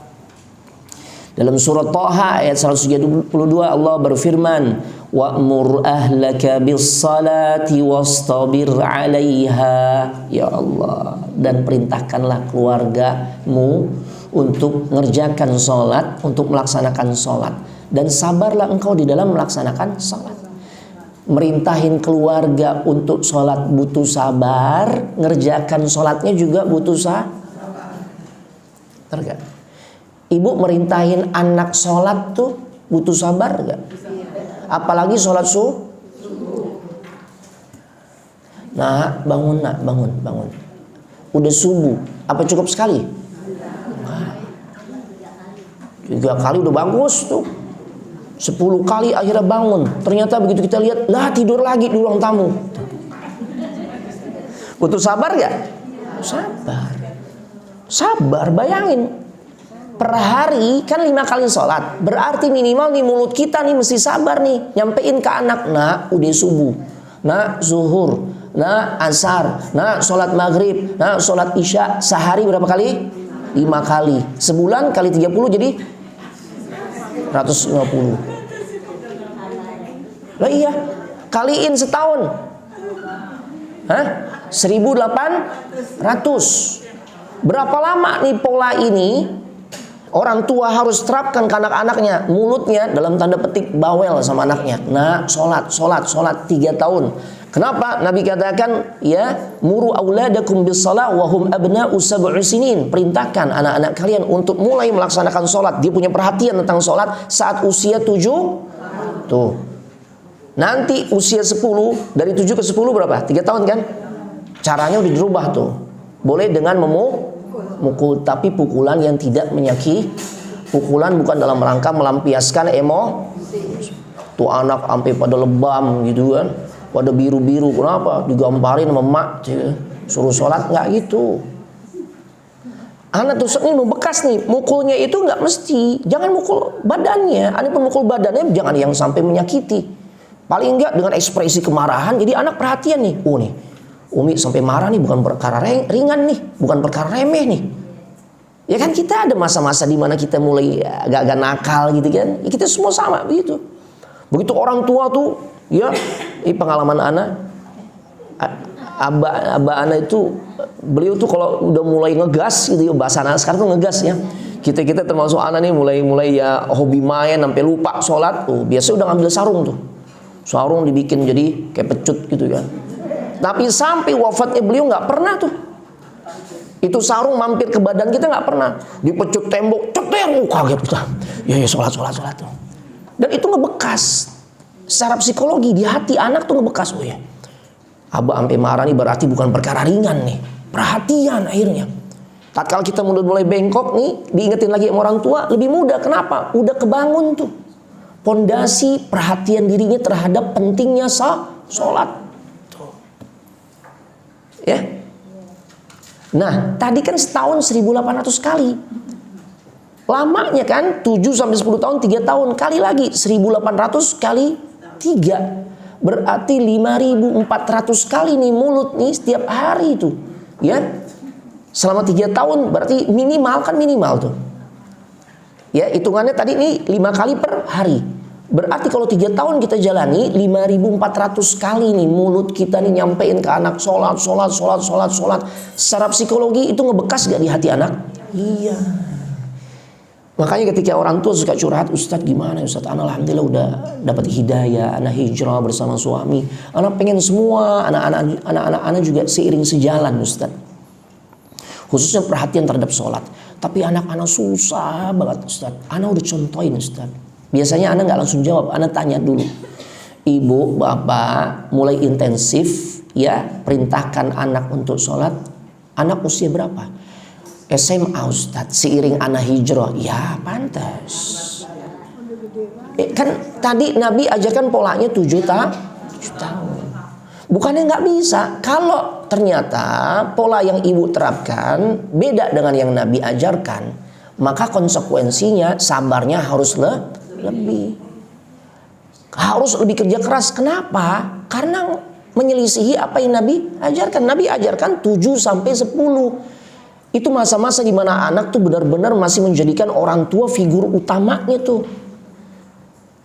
Dalam surat Toha ayat 132 Allah berfirman, wa'mur ahlaka bis-salati wastabir 'alaiha. Ya Allah, dan perintahkanlah keluargamu untuk mengerjakan sholat, untuk melaksanakan sholat, dan sabarlah engkau di dalam melaksanakan sholat. Merintahin keluarga untuk sholat butuh sabar, ngerjakan sholatnya juga butuh sabar. Tergak? Ibu merintahin anak sholat tuh butuh sabar gak? Apalagi sholat subuh. Nah, bangun nak, bangun. Udah subuh, apa cukup sekali? 3 kali udah bagus tuh. 10 kali akhirnya bangun. Ternyata begitu kita lihat, lah tidur lagi di ruang tamu. Butuh sabar gak? Sabar, bayangin. Per hari kan 5 kali sholat. Berarti minimal nih mulut kita nih mesti sabar nih. Nyampein ke anak, nak udah subuh, nak zuhur, nak asar, nak sholat maghrib, nak sholat isya. Sehari berapa kali? 5 kali. Sebulan kali 30 jadi 150. Lah iya, kaliin setahun. 1.800. Berapa lama nih pola ini orang tua harus terapkan ke anak-anaknya? Mulutnya dalam tanda petik bawel sama anaknya. Nah, sholat 3 tahun. Kenapa? Nabi katakan, ya, muru auladakum bis shalah wa hum abna'u sab'i sinin. Perintahkan anak-anak kalian untuk mulai melaksanakan sholat. Dia punya perhatian tentang sholat saat usia 7 Tuh. Nanti usia 10, dari 7 ke 10 berapa? 3 tahun kan? Caranya udah dirubah tuh. Boleh dengan memukul, tapi pukulan yang tidak menyakiti. Pukulan bukan dalam rangka melampiaskan emosi. Tuh anak sampai pada lebam gitu kan, pada biru-biru. Kenapa? Digamparin sama emak, suruh sholat, nggak gitu. Anak tuh ini membekas nih, mukulnya itu nggak mesti. Jangan mukul badannya. Ada pemukul badannya jangan yang sampai menyakiti. Paling enggak dengan ekspresi kemarahan. Jadi anak perhatian nih. Oh nih, Umi sampai marah nih bukan perkara ringan nih, bukan perkara remeh nih. Ya kan kita ada masa-masa di mana kita mulai agak-agak nakal gitu kan. Ya kita semua sama begitu. Begitu orang tua tuh, ya, ini pengalaman anak. Abah anak itu, beliau tuh kalau udah mulai ngegas gitu ya, bahasa anak sekarang tuh ngegas ya. Kita termasuk anak nih mulai ya hobi main sampai lupa sholat. Biasa udah ngambil sarung tuh. Sarung dibikin jadi kayak pecut gitu kan. Tapi sampai wafatnya beliau nggak pernah tuh. Itu sarung mampir ke badan kita nggak pernah. Dipecut tembok, ceter, kaget kita. Ya sholat tuh. Dan itu ngebekas. Secara psikologi di hati anak tuh ngebekas. Oh ya, Abah sampai marah nih berarti bukan perkara ringan nih. Perhatian akhirnya. Tatkala kita mulai bengkok nih, diingetin lagi sama orang tua, lebih mudah. Kenapa? Udah kebangun tuh. Pondasi perhatian dirinya terhadap pentingnya sholat. Tuh. Ya. Nah, tadi kan setahun 1.800 kali. Lamanya kan 7-10 tahun 3 tahun. Kali lagi 1.800 kali 3. Berarti 5.400 kali nih mulut nih setiap hari itu. Ya. Selama 3 tahun berarti minimal tuh. Ya, hitungannya tadi nih 5 kali per hari. Berarti kalau 3 tahun kita jalani 5.400 kali nih mulut kita nih nyampein ke anak sholat. Secara psikologi itu ngebekas gak di hati anak? Iya. Makanya ketika orang tua suka curhat, Ustadz gimana Ustadz? Anak alhamdulillah udah dapat hidayah, anak hijrah bersama suami. Anak pengen semua anak-anak juga seiring sejalan Ustadz. Khususnya perhatian terhadap sholat. Tapi anak-anak susah banget Ustadz. Anak udah contohin Ustadz. Biasanya anak gak langsung jawab, anak tanya dulu. Ibu, bapak mulai intensif ya perintahkan anak untuk sholat. Anak usia berapa? SMA Ustadz, seiring anak hijrah. Ya pantas. Kan tadi Nabi ajarkan polanya 7 tahun. Bukannya gak bisa. Kalau ternyata pola yang ibu terapkan beda dengan yang Nabi ajarkan, maka konsekuensinya sabarnya harus harus lebih kerja keras. Kenapa? Karena menyelisihi apa yang Nabi ajarkan. Nabi ajarkan 7-10. Itu masa-masa di mana anak tuh benar-benar masih menjadikan orang tua figur utamanya tuh.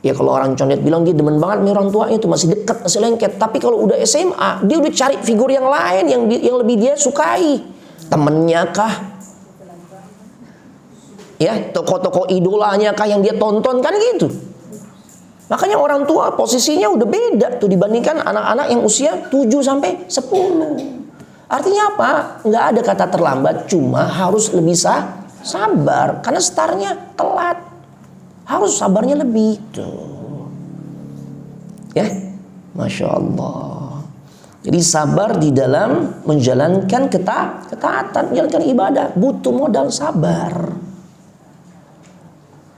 Ya kalau orang condet bilang dia demen banget nih orang tuanya tuh, masih dekat, masih lengket. Tapi kalau udah SMA, dia udah cari figur yang lain yang lebih dia sukai. Temennya kah? Ya, tokoh-tokoh idolanya kah yang dia tonton, kan gitu. Makanya orang tua posisinya udah beda tuh dibandingkan anak-anak yang usia 7-10. Artinya apa? Nggak ada kata terlambat, cuma harus lebih sabar. Karena startnya telat. Harus sabarnya lebih tuh. Ya, Masya Allah. Jadi sabar di dalam menjalankan ketaatan, menjalankan ibadah, butuh modal sabar.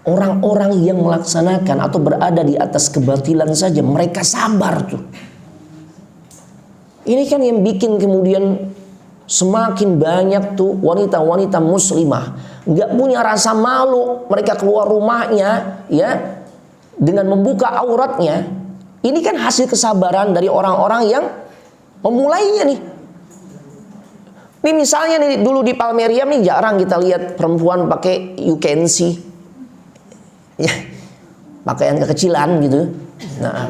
Orang-orang yang melaksanakan atau berada di atas kebatilan saja, mereka sabar tuh. Ini kan yang bikin kemudian semakin banyak tuh wanita-wanita muslimah nggak punya rasa malu. Mereka keluar rumahnya ya dengan membuka auratnya. Ini kan hasil kesabaran dari orang-orang yang memulainya nih. Ini misalnya nih dulu di Palmeriam nih jarang kita lihat perempuan pakai you can see. Ya, pakaian kekecilan gitu. Nah,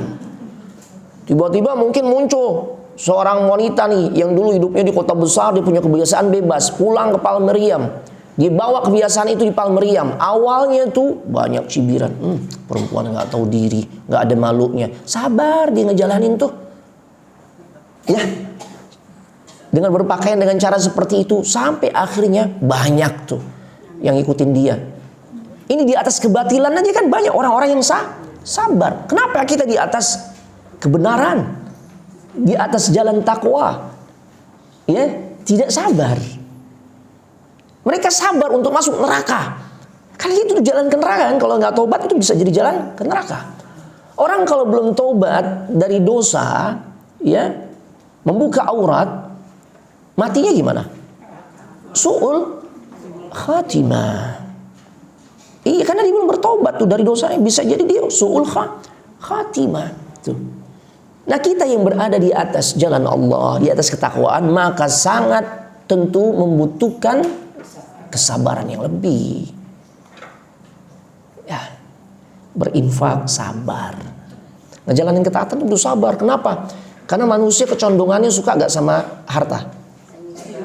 tiba-tiba mungkin muncul seorang wanita nih yang dulu hidupnya di kota besar, dia punya kebiasaan bebas, pulang ke Palmeriam, dia bawa kebiasaan itu di Palmeriam. Awalnya tuh banyak cibiran, perempuan nggak tahu diri, nggak ada malunya. Sabar dia ngejalanin tuh, ya, dengan berpakaian dengan cara seperti itu sampai akhirnya banyak tuh yang ikutin dia. Ini di atas kebatilan aja kan banyak orang-orang yang sabar. Kenapa kita di atas kebenaran, di atas jalan takwa, ya, tidak sabar? Mereka sabar untuk masuk neraka. Karena itu jalan ke neraka kan? Kalau nggak tobat itu bisa jadi jalan ke neraka. Orang kalau belum tobat dari dosa, ya, membuka aurat, matinya gimana? Su'ul khatimah. Iya, karena dia belum bertobat tuh dari dosanya, bisa jadi dia su'ul khatimah tuh. Nah, kita yang berada di atas jalan Allah, di atas ketakwaan, maka sangat tentu membutuhkan kesabaran yang lebih. Ya, berinfak sabar. Ngejalanin ketaatan itu sabar. Kenapa? Karena manusia kecondongannya suka gak sama harta.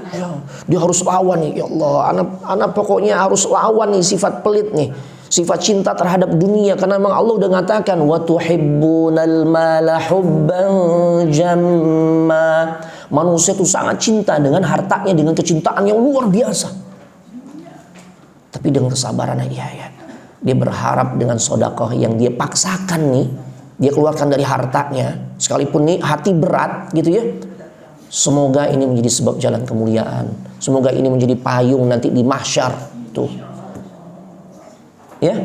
Ya, dia harus lawan nih, ya Allah, anak pokoknya harus lawan nih sifat pelit nih, sifat cinta terhadap dunia. Karena memang Allah udah mengatakan wa tuhibbunal mala hubban jamma. Manusia itu sangat cinta dengan hartanya, dengan kecintaan yang luar biasa. Tapi dengan kesabarannya, ya, dia berharap dengan sedekah yang dia paksakan nih, dia keluarkan dari hartanya, sekalipun nih hati berat gitu ya. Semoga ini menjadi sebab jalan kemuliaan. Semoga ini menjadi payung nanti di mahsyar tuh. Ya.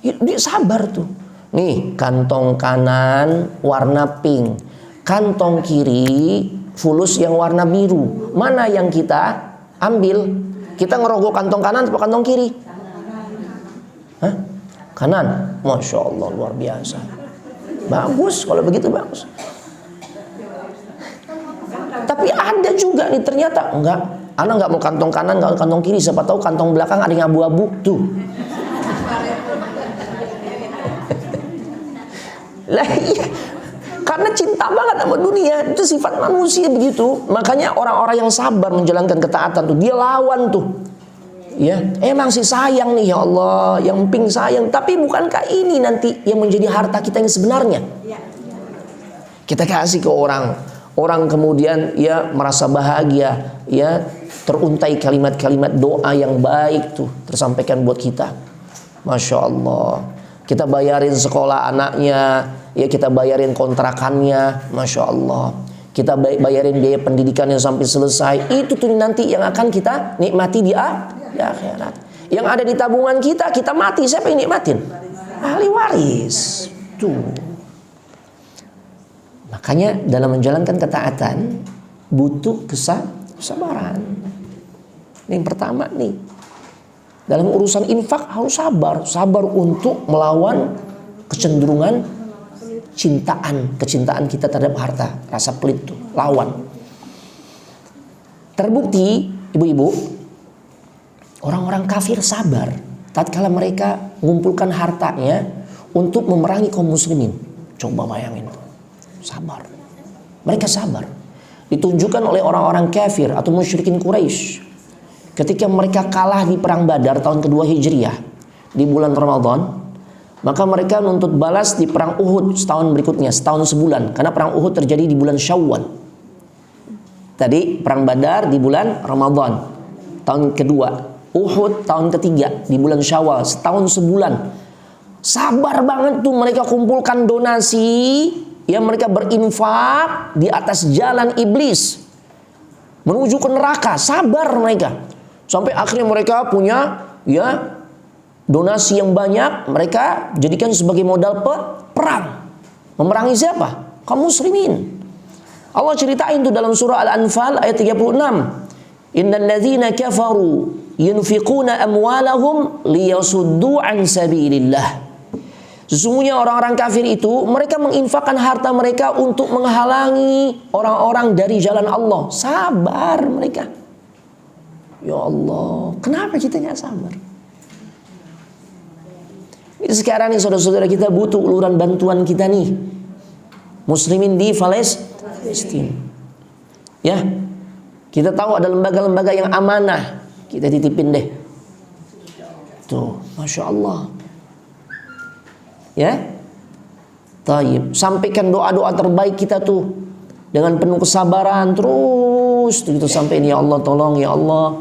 Dia sabar tuh. Nih, kantong kanan warna pink, kantong kiri fulus yang warna biru. Mana yang kita ambil? Kita ngerogoh kantong kanan atau kantong kiri? Hah? Kanan. Masya Allah, luar biasa. Bagus, kalau begitu bagus. Tapi ada juga nih ternyata enggak, anak nggak mau kantong kanan, nggak kantong kiri, siapa tahu kantong belakang ada yang abu-abu tuh. Lah iya, karena cinta banget sama dunia, itu sifat manusia begitu. Makanya orang-orang yang sabar menjalankan ketaatan tuh dia lawan tuh. Ya, emang sih sayang nih ya Allah, yang pink sayang, tapi bukankah ini nanti yang menjadi harta kita yang sebenarnya? Kita kasih ke orang kemudian ya merasa bahagia, ya teruntai kalimat-kalimat doa yang baik tuh tersampaikan buat kita. Masya Allah. Kita bayarin sekolah anaknya, ya kita bayarin kontrakannya, Masya Allah. Kita bayarin biaya pendidikannya sampai selesai. Itu tuh nanti yang akan kita nikmati di akhirat. Yang ada di tabungan kita mati, siapa yang nikmatin? Ahli waris. Tuh. Makanya dalam menjalankan ketaatan butuh kesabaran. Yang pertama nih, dalam urusan infak harus sabar untuk melawan kecenderungan kecintaan kita terhadap harta, rasa pelit tuh, lawan. Terbukti, ibu-ibu, orang-orang kafir sabar tatkala mereka mengumpulkan hartanya untuk memerangi kaum muslimin. Coba bayangin. Sabar. Mereka sabar. Ditunjukkan oleh orang-orang kafir atau musyrikin Quraisy ketika mereka kalah di perang Badar tahun kedua Hijriah di bulan Ramadan, maka mereka nuntut balas di perang Uhud setahun berikutnya, setahun sebulan, karena perang Uhud terjadi di bulan Syawal. Tadi perang Badar di bulan Ramadan tahun kedua, Uhud tahun ketiga di bulan Syawal, setahun sebulan. Sabar banget tuh mereka kumpulkan donasi. Ya, mereka berinfak di atas jalan iblis menuju ke neraka. Sabar mereka sampai akhirnya mereka punya ya donasi yang banyak. Mereka jadikan sebagai modal perang. Memerangi siapa? Kaum muslimin. Allah ceritain itu dalam surah Al-Anfal ayat 36. Innal ladzina kafaru yunfiquna amwalahum liyasuddu an sabilillah. Sesungguhnya orang-orang kafir itu mereka menginfakkan harta mereka untuk menghalangi orang-orang dari jalan Allah. Sabar mereka. Ya Allah, kenapa kita nggak sabar? Ini sekarang nih saudara-saudara kita butuh uluran bantuan kita nih. Muslimin di Palestina. Ya, kita tahu ada lembaga-lembaga yang amanah. Kita titipin deh. Tuh, Masya Allah. Ya, taib. Sampaikan doa-doa terbaik kita tuh dengan penuh kesabaran terus. Begitu sampai ini, ya Allah tolong, ya Allah,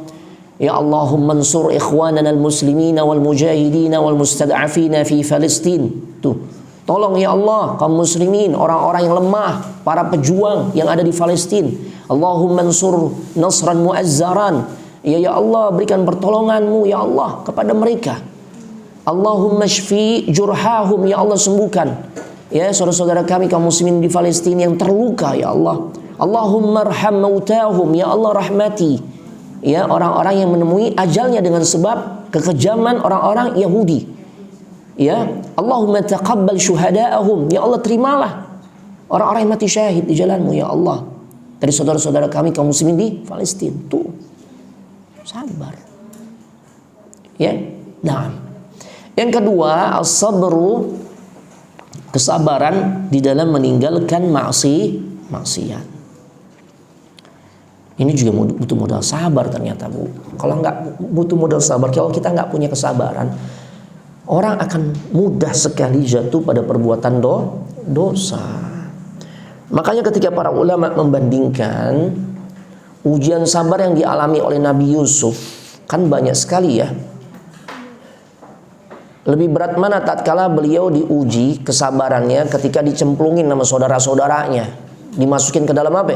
Ya Allahumma ansur ikhwanana al-muslimina wal mujahidina wal mustad'afina fi Palestin. Tuh. Tolong ya Allah kaum muslimin, orang-orang yang lemah, para pejuang yang ada di Palestina. Allahumma ansur nasran mu'azzaran. Ya Allah, berikan pertolongan-Mu ya Allah kepada mereka. Allahumma shfi jurhahum, ya Allah sembuhkan ya saudara-saudara kami kaum muslimin di Palestina yang terluka ya Allah. Allahumma arham mautahum, ya Allah rahmati ya orang-orang yang menemui ajalnya dengan sebab kekejaman orang-orang Yahudi. Ya, Allahumma taqabbal syuhada'ahum, ya Allah terimalah orang-orang yang mati syahid di jalan-Mu ya Allah. Dari saudara-saudara kami kaum muslimin di Palestina. Tuh. Sabar. Ya. Nah. Yang kedua, as-sabru, kesabaran di dalam meninggalkan maksiat. Ini juga butuh modal sabar ternyata, Bu. Kalau nggak butuh modal sabar, kalau kita nggak punya kesabaran, orang akan mudah sekali jatuh pada perbuatan dosa. Makanya ketika para ulama membandingkan ujian sabar yang dialami oleh Nabi Yusuf, kan banyak sekali ya. Lebih berat mana tatkala beliau diuji kesabarannya ketika dicemplungin sama saudara-saudaranya, dimasukin ke dalam apa?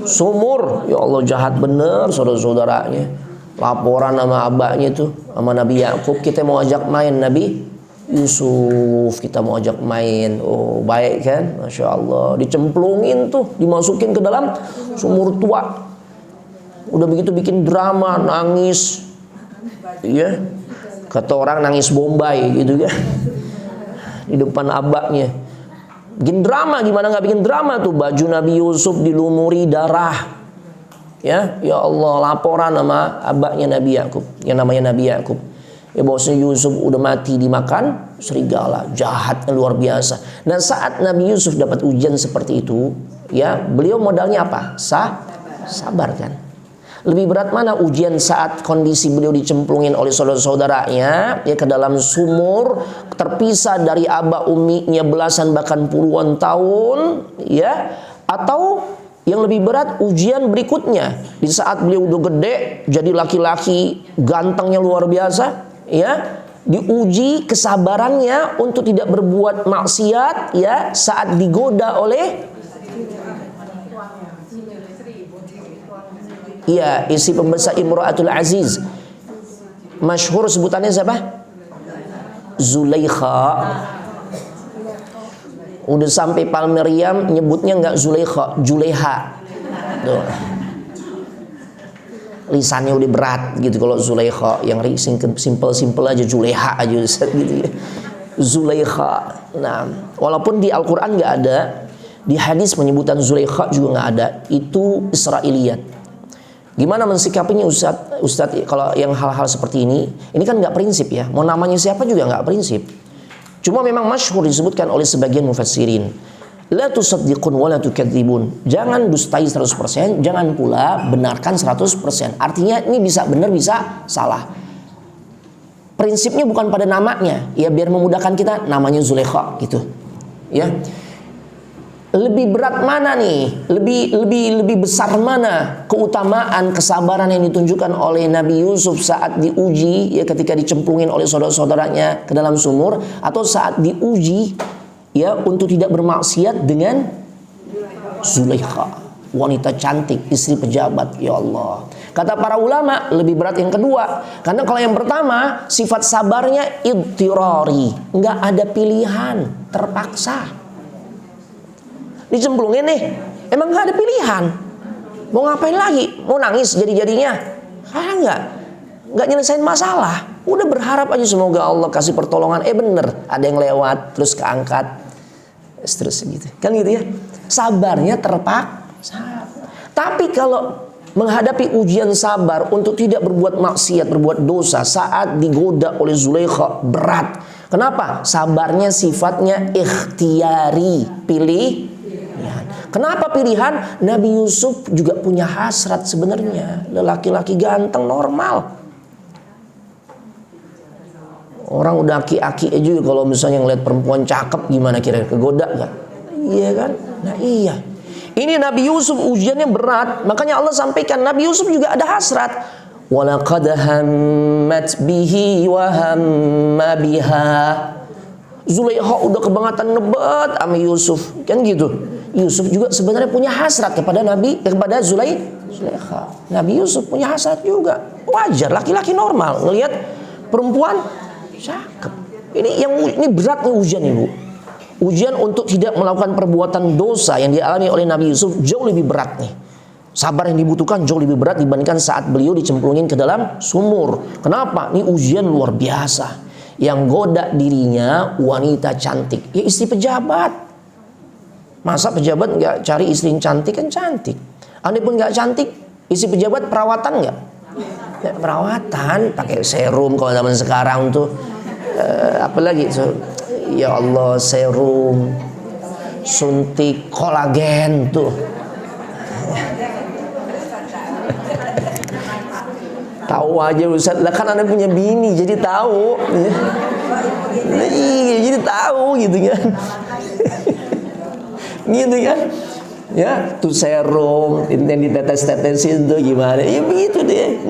Sumur. Ya Allah, jahat bener saudara-saudaranya. Laporan sama abahnya tuh, sama Nabi Yakub, kita mau ajak main Nabi Yusuf, kita mau ajak main. Oh baik kan, Masya Allah. Dicemplungin tuh, dimasukin ke dalam sumur tua. Udah begitu bikin drama, nangis. Iya, kata orang nangis Bombay gitu kan, di depan abahnya. Bikin drama, gimana nggak bikin drama tuh? Baju Nabi Yusuf dilumuri darah. Ya Allah, laporan sama abahnya Nabi Yakub, yang namanya Nabi Yakub. Ya bahwasanya Yusuf udah mati dimakan serigala, jahatnya luar biasa. Dan saat Nabi Yusuf dapat ujian seperti itu, ya beliau modalnya apa? Sabar kan. Lebih berat mana ujian saat kondisi beliau dicemplungin oleh saudara-saudaranya ya ke dalam sumur, terpisah dari abah uminya belasan bahkan puluhan tahun, ya, atau yang lebih berat ujian berikutnya di saat beliau udah gede jadi laki-laki gantengnya luar biasa, ya, diuji kesabarannya untuk tidak berbuat maksiat ya saat digoda oleh isi pembesar Imra'atul Aziz. Masyhur sebutannya siapa? Zulaikha. Udah sampai Palmeriam nyebutnya nggak Zulaikha, Juleha. Tuh. Lisannya udah berat gitu kalau Zulaikha, yang simple aja Juleha aja gitu ya. Zulaikha. Nah, walaupun di Al-Qur'an nggak ada, di hadis penyebutan Zulaikha juga nggak ada, itu Israiliyat. Gimana mensikapinya Ustadz kalau yang hal-hal seperti ini kan nggak prinsip ya. Mau namanya siapa juga nggak prinsip. Cuma memang masyhur disebutkan oleh sebagian mufassirin. La tusaddiqun wa la tukadzibun. Jangan dustai 100%, jangan pula benarkan 100%. Artinya ini bisa benar bisa salah. Prinsipnya bukan pada namanya, ya biar memudahkan kita namanya Zulaikha gitu. Ya. Lebih berat mana nih? Lebih besar mana keutamaan kesabaran yang ditunjukkan oleh Nabi Yusuf saat diuji ya ketika dicemplungin oleh saudara-saudaranya ke dalam sumur, atau saat diuji ya untuk tidak bermaksiat dengan Zulaikha, wanita cantik, istri pejabat. Ya Allah. Kata para ulama lebih berat yang kedua, karena kalau yang pertama sifat sabarnya idtirari, nggak ada pilihan, terpaksa. Dicemplungin nih, emang gak ada pilihan. Mau ngapain lagi? Mau nangis jadi-jadinya? Nggak nyelesain masalah. Udah berharap aja semoga Allah kasih pertolongan. Bener, ada yang lewat terus keangkat, terus gitu. Kan gitu ya. Sabarnya terpaksa. Tapi kalau menghadapi ujian sabar untuk tidak berbuat maksiat, berbuat dosa saat digoda oleh Zulaikha, berat. Kenapa? Sabarnya sifatnya ikhtiari, pilih. Kenapa pilihan? Nabi Yusuf juga punya hasrat sebenarnya, lelaki-laki ganteng normal. Orang udah aki-aki juga kalau misalnya ngeliat perempuan cakep gimana kira-kira, kegoda gak? Iya kan? Nah iya. Ini Nabi Yusuf ujiannya berat, makanya Allah sampaikan Nabi Yusuf juga ada hasrat. walaqad hammat bihi wa hamma biha. Zulaikha udah kebangetan nebat sama Yusuf, kan gitu. Yusuf juga sebenarnya punya hasrat kepada Zulaikha. Nabi Yusuf punya hasrat juga. Wajar, laki-laki normal ngelihat perempuan cakep. Ini berat nih ujian Ibu. Ujian untuk tidak melakukan perbuatan dosa yang dialami oleh Nabi Yusuf jauh lebih berat nih. Sabar yang dibutuhkan jauh lebih berat dibandingkan saat beliau dicemplungin ke dalam sumur. Kenapa? Ini ujian luar biasa. Yang goda dirinya wanita cantik, ya istri pejabat. Masa pejabat nggak cari istri yang cantik? Kan cantik. Andai pun nggak cantik, istri pejabat perawatan nggak? Ya, perawatan, pakai serum kalau zaman sekarang tuh. Apalagi ya Allah, serum, suntik kolagen tuh. Tahu aja Ustaz, lah kan Anda punya bini jadi tahu. Iya, jadi tahu gitu kan. Gitu kan. Ya, tuh serum yang ditetes-tetesin tuh gimana? Ya begitu deh.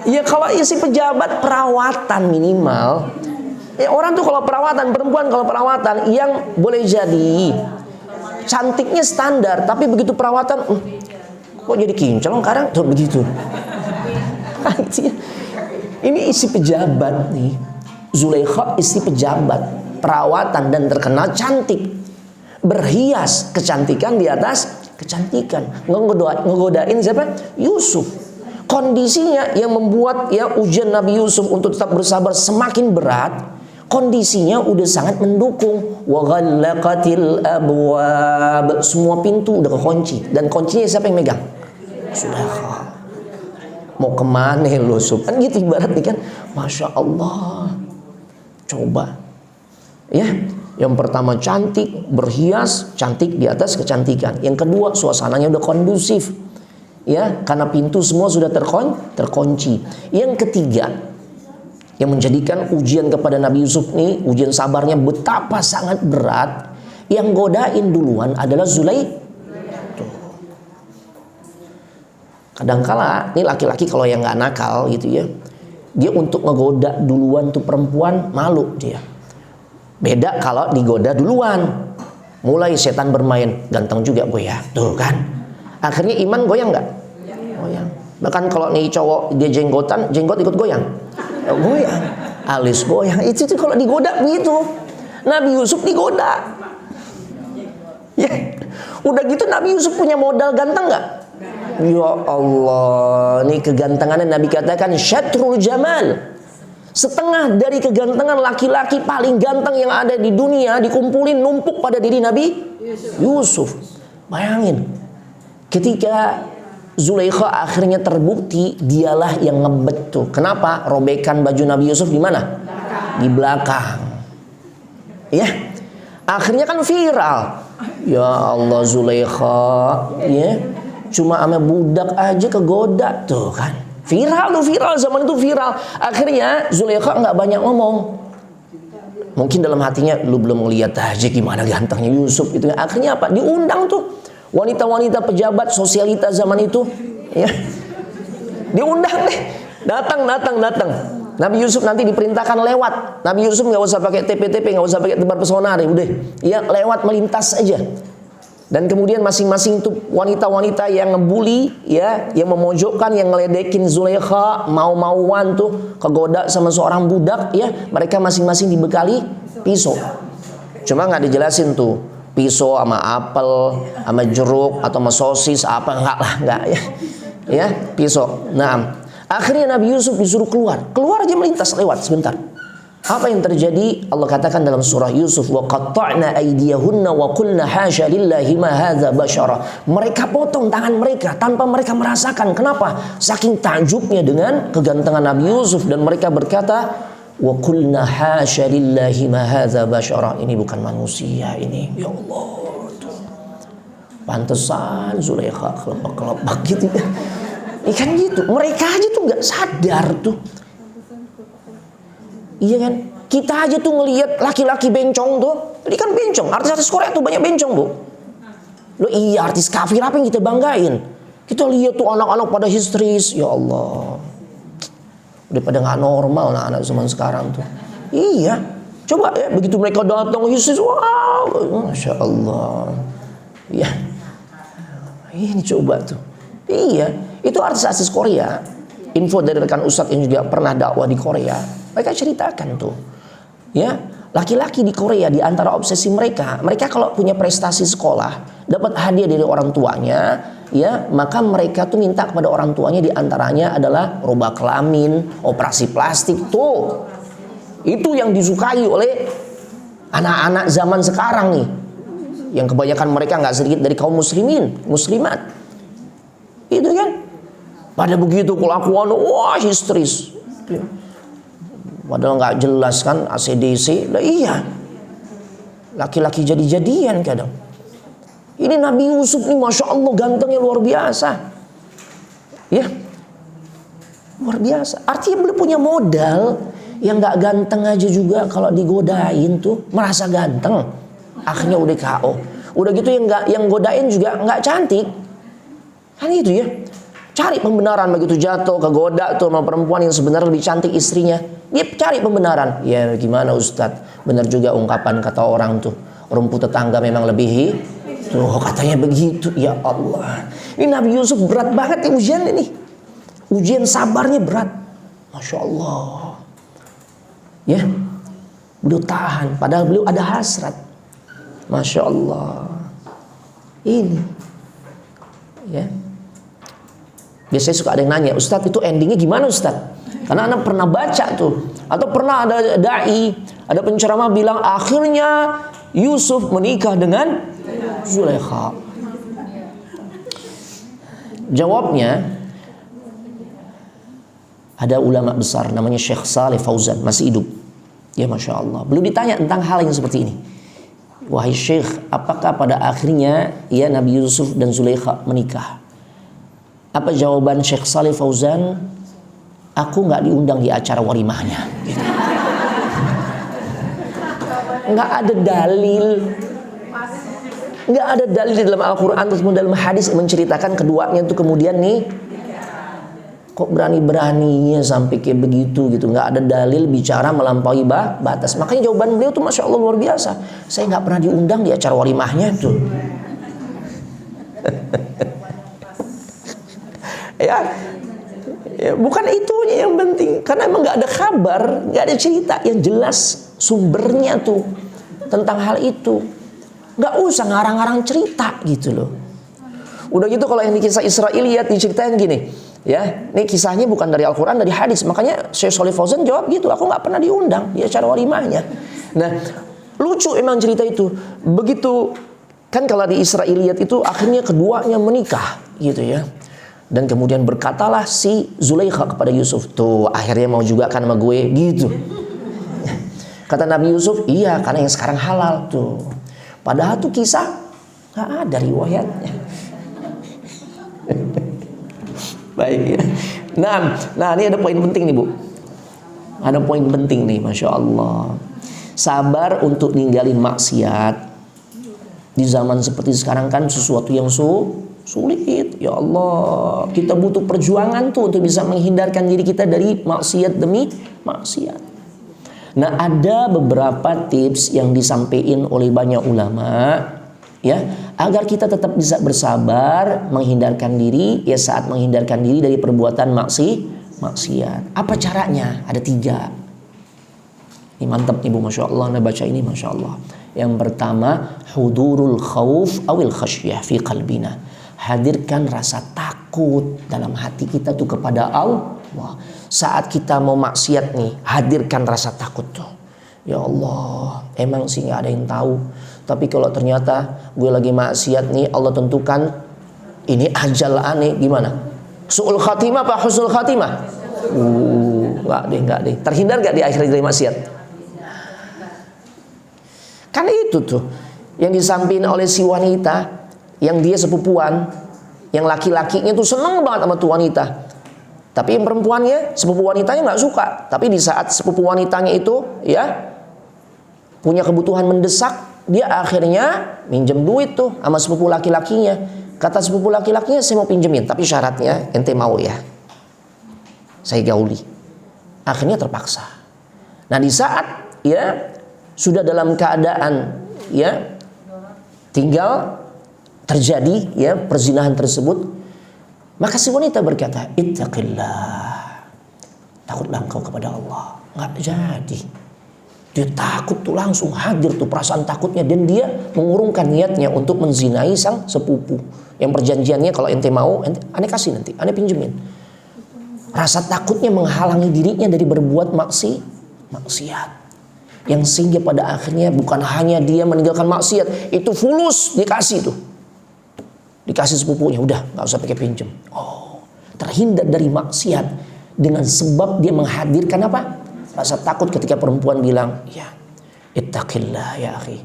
Ya kalau isi pejabat perawatan minimal. Ya orang tuh kalau perawatan, perempuan kalau perawatan yang boleh jadi cantiknya standar, tapi begitu perawatan kok jadi kinclong sekarang tuh begitu. Ini isi pejabat nih. Zulaikha isi pejabat, perawatan dan terkenal cantik, berhias kecantikan di atas kecantikan, ngegodain siapa? Yusuf. Kondisinya yang membuat ya ujian Nabi Yusuf untuk tetap bersabar semakin berat. Kondisinya udah sangat mendukung. Wa ghallaqatil abwab, semua pintu udah kekunci, dan kuncinya siapa yang megang? Zulaikha. Mau kemana lo Yusuf? Kan gitu ibaratnya kan. Masya Allah. Coba. Ya. Yang pertama cantik, berhias, cantik di atas kecantikan. Yang kedua suasananya udah kondusif. Ya, karena pintu semua sudah terkunci. Yang ketiga, yang menjadikan ujian kepada Nabi Yusuf nih, ujian sabarnya betapa sangat berat. Yang godain duluan adalah Zulaikha. Kadangkala ini laki-laki kalau yang nggak nakal gitu ya, dia untuk ngegoda duluan tuh perempuan malu dia. Beda kalau digoda duluan, mulai setan bermain, ganteng juga gue ya, tuh kan. Akhirnya iman goyang nggak? Goyang. Bahkan kalau nih cowok dia jenggotan, jenggot ikut goyang, goyang, alis goyang. Itu tuh kalau digoda begitu. Nabi Yusuf digoda. Ya, udah gitu Nabi Yusuf punya modal ganteng nggak? Ya Allah, ini kegantengannya Nabi katakan syatrul jamal. Setengah dari kegantengan laki-laki paling ganteng yang ada di dunia dikumpulin numpuk pada diri Nabi Yusuf. Bayangin, ketika Zulaikha akhirnya terbukti dialah yang ngebet tuh. Kenapa? Robekan baju Nabi Yusuf di mana? Di belakang. Ya, akhirnya kan viral. Ya Allah, Zulaikha, ya. Cuma sama budak aja kegoda tuh kan. Viral zaman itu viral. Akhirnya Zulaikha nggak banyak ngomong. Mungkin dalam hatinya lu belum ngeliat aja gimana gantengnya Yusuf itu. Akhirnya apa? Diundang tuh wanita-wanita pejabat sosialita zaman itu, ya. Diundang deh. Datang. Nabi Yusuf nanti diperintahkan lewat. Nabi Yusuf nggak usah pakai TP-TP, nggak usah pakai tebar pesona deh, udah. Ya lewat melintas aja. Dan kemudian masing-masing itu wanita-wanita yang ngebully, ya, yang memojokkan, yang ngeledekin Zulaikha, mau-mauan tuh kegoda sama seorang budak, ya, mereka masing-masing dibekali pisau. Cuma nggak dijelasin tuh pisau sama apel, sama jeruk atau sama sosis apa, enggak ya. Ya, pisau. Nah, akhirnya Nabi Yusuf disuruh keluar aja melintas lewat sebentar. Apa yang terjadi? Allah katakan dalam surah Yusuf, wa qatta'na aydiyahunna wa qulna hasya lillahi ma hadza basyara. Mereka potong tangan mereka tanpa mereka merasakan. Kenapa? Saking takjubnya dengan kegantengan Nabi Yusuf, dan mereka berkata, wa qulna hasya lillahi ma hadza basyara. Ini bukan manusia ini. Ya Allah. Pantesan Zulaikha kelopak-kelopak gitu ya. Ikan gitu. Mereka aja tuh nggak sadar tuh. Iya kan? Kita aja tuh ngelihat laki-laki bencong tuh. Ini kan bencong. Artis-artis Korea tuh banyak bencong, Bu. Loh iya, artis kafir apa yang kita banggain? Kita lihat tuh anak-anak pada histeris. Ya Allah. Udah pada nggak normal anak-anak zaman sekarang tuh. Iya, coba ya begitu mereka datang histeris, wow, masya Allah. Iya, ini coba tuh. Iya, itu artis-artis Korea. Info dari rekan Ustadz yang juga pernah dakwah di Korea, mereka ceritakan tuh, ya laki-laki di Korea di antara obsesi mereka kalau punya prestasi sekolah, dapat hadiah dari orang tuanya, ya maka mereka tuh minta kepada orang tuanya di antaranya adalah rubah kelamin, operasi plastik tuh. Itu yang disukai oleh anak-anak zaman sekarang nih, yang kebanyakan mereka nggak sedikit dari kaum muslimin, muslimat. Itu kan, pada begitu kelakuan, wah histeris. Padahal nggak jelas kan ACDC. Nah, iya, laki-laki jadi-jadian kadang. Ini Nabi Yusuf nih, masya Allah gantengnya luar biasa. Ya, luar biasa. Artinya beliau punya modal. Yang nggak ganteng aja juga kalau digodain tuh merasa ganteng, akhirnya udah KO. Udah gitu yang godain juga nggak cantik. Kan itu ya. Cari pembenaran begitu jatuh kegoda tuh sama perempuan yang sebenarnya lebih cantik istrinya. Dia cari pembenaran. Ya gimana Ustadz? Benar juga ungkapan kata orang tuh. Rumput tetangga memang lebih. Tuh katanya begitu. Ya Allah. Ini Nabi Yusuf berat banget ya ujian ini. Ujian sabarnya berat. Masya Allah. Ya. Beliau tahan. Padahal beliau ada hasrat. Masya Allah. Ini. Ya. Biasanya suka ada yang nanya, Ustadz itu endingnya gimana Ustadz? Karena anak pernah baca tuh, atau pernah ada dai, ada penceramah bilang akhirnya Yusuf menikah dengan Zulaikha. Jawabnya, ada ulama besar namanya Syekh Saleh Fauzan, masih hidup. Ya Masya Allah. Belum ditanya tentang hal yang seperti ini. Wahai Syekh, apakah pada akhirnya ya Nabi Yusuf dan Zulaikha menikah? Apa jawaban Syekh Saleh Fauzan? Aku nggak diundang di acara walimahnya. Gitu. Nggak ada dalil. Nggak ada dalil di dalam Al-Quran ataupun dalam hadis yang menceritakan keduanya itu kemudian nih kok berani-beraninya sampai kayak begitu gitu. Nggak ada dalil bicara melampaui batas. Makanya jawaban beliau tuh Masya Allah luar biasa. Saya nggak pernah diundang di acara walimahnya tuh. Ya, bukan itunya yang penting, karena emang nggak ada kabar, nggak ada cerita yang jelas sumbernya tuh tentang hal itu. Nggak usah ngarang-ngarang cerita gitu loh. Udah gitu kalau yang di kisah Israiliyat diceritain gini, ya, ini kisahnya bukan dari Al-Quran, dari hadis. Makanya Syekh Shalih Fauzan jawab gitu, aku nggak pernah diundang di acara walimahnya. Nah, lucu emang cerita itu. Begitu kan kalau di Israiliyat itu akhirnya keduanya menikah gitu ya. Dan kemudian berkatalah si Zulaikha kepada Yusuf, tuh akhirnya mau juga kan sama gue gitu. Kata Nabi Yusuf, iya karena yang sekarang halal tuh. Padahal tuh kisah nggak ada riwayatnya. Baik ya. Nah ini ada poin penting nih Bu. Ada poin penting nih, Masya Allah. Sabar untuk ninggalin maksiat di zaman seperti sekarang kan sesuatu yang sulit. Ya Allah, kita butuh perjuangan tuh untuk bisa menghindarkan diri kita dari maksiat demi maksiat. Nah, ada beberapa tips yang disampaikan oleh banyak ulama ya, agar kita tetap bisa bersabar menghindarkan diri ya saat menghindarkan diri dari perbuatan maksiat. Apa caranya? Ada 3. Ini mantap Ibu, Masya Allah. Nah baca ini Masya Allah. Yang pertama, hudurul khauf awil khasyah fi qalbina. Hadirkan rasa takut dalam hati kita tuh kepada Allah. Saat kita mau maksiat nih, hadirkan rasa takut tuh. Ya Allah, emang sih gak ada yang tahu. Tapi kalau ternyata gue lagi maksiat nih, Allah tentukan ini ajal aneh, gimana? Su'ul khatimah apa husnul khatimah? Gak deh. Terhindar gak di akhir dari maksiat? Kan itu tuh yang disampaikan oleh si wanita yang dia sepupuan, yang laki-lakinya tuh seneng banget sama tuh wanita, tapi yang perempuannya, sepupu wanitanya nggak suka. Tapi di saat sepupu wanitanya itu ya punya kebutuhan mendesak, dia akhirnya minjem duit tuh sama sepupu laki-lakinya. Kata sepupu laki-lakinya, saya mau pinjemin, tapi syaratnya ente mau ya saya gauli. akhirnya terpaksa. Nah, di saat ya sudah dalam keadaan ya tinggal terjadi ya perzinahan tersebut, maka si wanita berkata, ittaqillah, takutlah engkau kepada Allah. Nggak jadi. Dia takut tuh, langsung hadir tuh perasaan takutnya, dan dia mengurungkan niatnya untuk menzinai sang sepupu yang perjanjiannya kalau ente mau, ane kasih, nanti ane pinjemin. Rasa takutnya menghalangi dirinya dari berbuat maksiat, yang sehingga pada akhirnya bukan hanya dia meninggalkan maksiat, itu fulus dikasih tuh, dikasih sepupunya, udah nggak usah pakai pinjem. Oh, terhindar dari maksiat dengan sebab dia menghadirkan apa? Rasa takut ketika perempuan bilang, ya, ittaqillah ya akhi,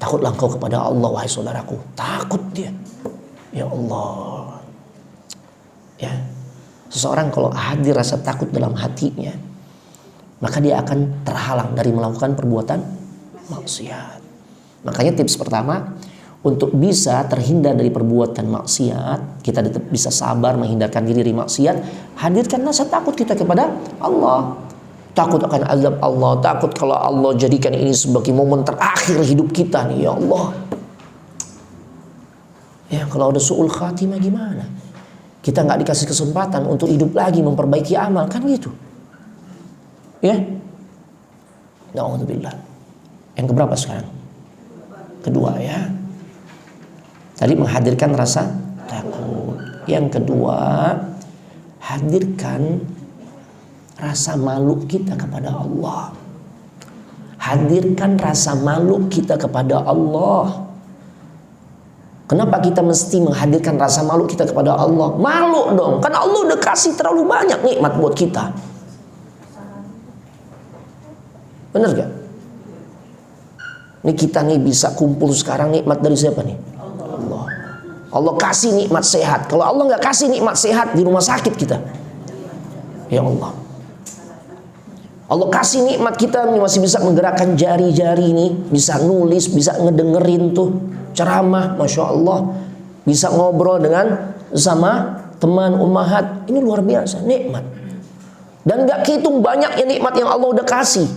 takutlah engkau kepada Allah wahai saudaraku. Takut dia, ya Allah. Ya, seseorang kalau hadir rasa takut dalam hatinya, maka dia akan terhalang dari melakukan perbuatan maksiat. Makanya tips pertama, untuk bisa terhindar dari perbuatan maksiat, kita tetap bisa sabar menghindarkan diri dari maksiat, hadirkan rasa takut kita kepada Allah. Takut akan azab Allah, takut kalau Allah jadikan ini sebagai momen terakhir hidup kita nih, ya Allah. Ya, kalau ada su'ul khatimah gimana? Kita nggak dikasih kesempatan untuk hidup lagi memperbaiki amal, kan gitu. Ya. Na'udzubillah. Yang keberapa sekarang? Kedua ya. Tadi menghadirkan rasa takut. Yang kedua, hadirkan rasa malu kita kepada Allah. Hadirkan rasa malu kita kepada Allah. Kenapa kita mesti menghadirkan rasa malu kita kepada Allah? Malu dong, kan Allah udah kasih terlalu banyak nikmat buat kita. Bener gak? Ini kita nih bisa kumpul sekarang, nikmat dari siapa nih? Allah. Allah kasih nikmat sehat. Kalau Allah gak kasih nikmat sehat, di rumah sakit kita. Ya Allah. Allah kasih nikmat kita nih, masih bisa menggerakkan jari-jari nih, bisa nulis, bisa ngedengerin tuh ceramah, Masya Allah, bisa ngobrol dengan sama teman ummahat. Ini luar biasa nikmat, dan gak kehitung banyaknya nikmat yang Allah udah kasih.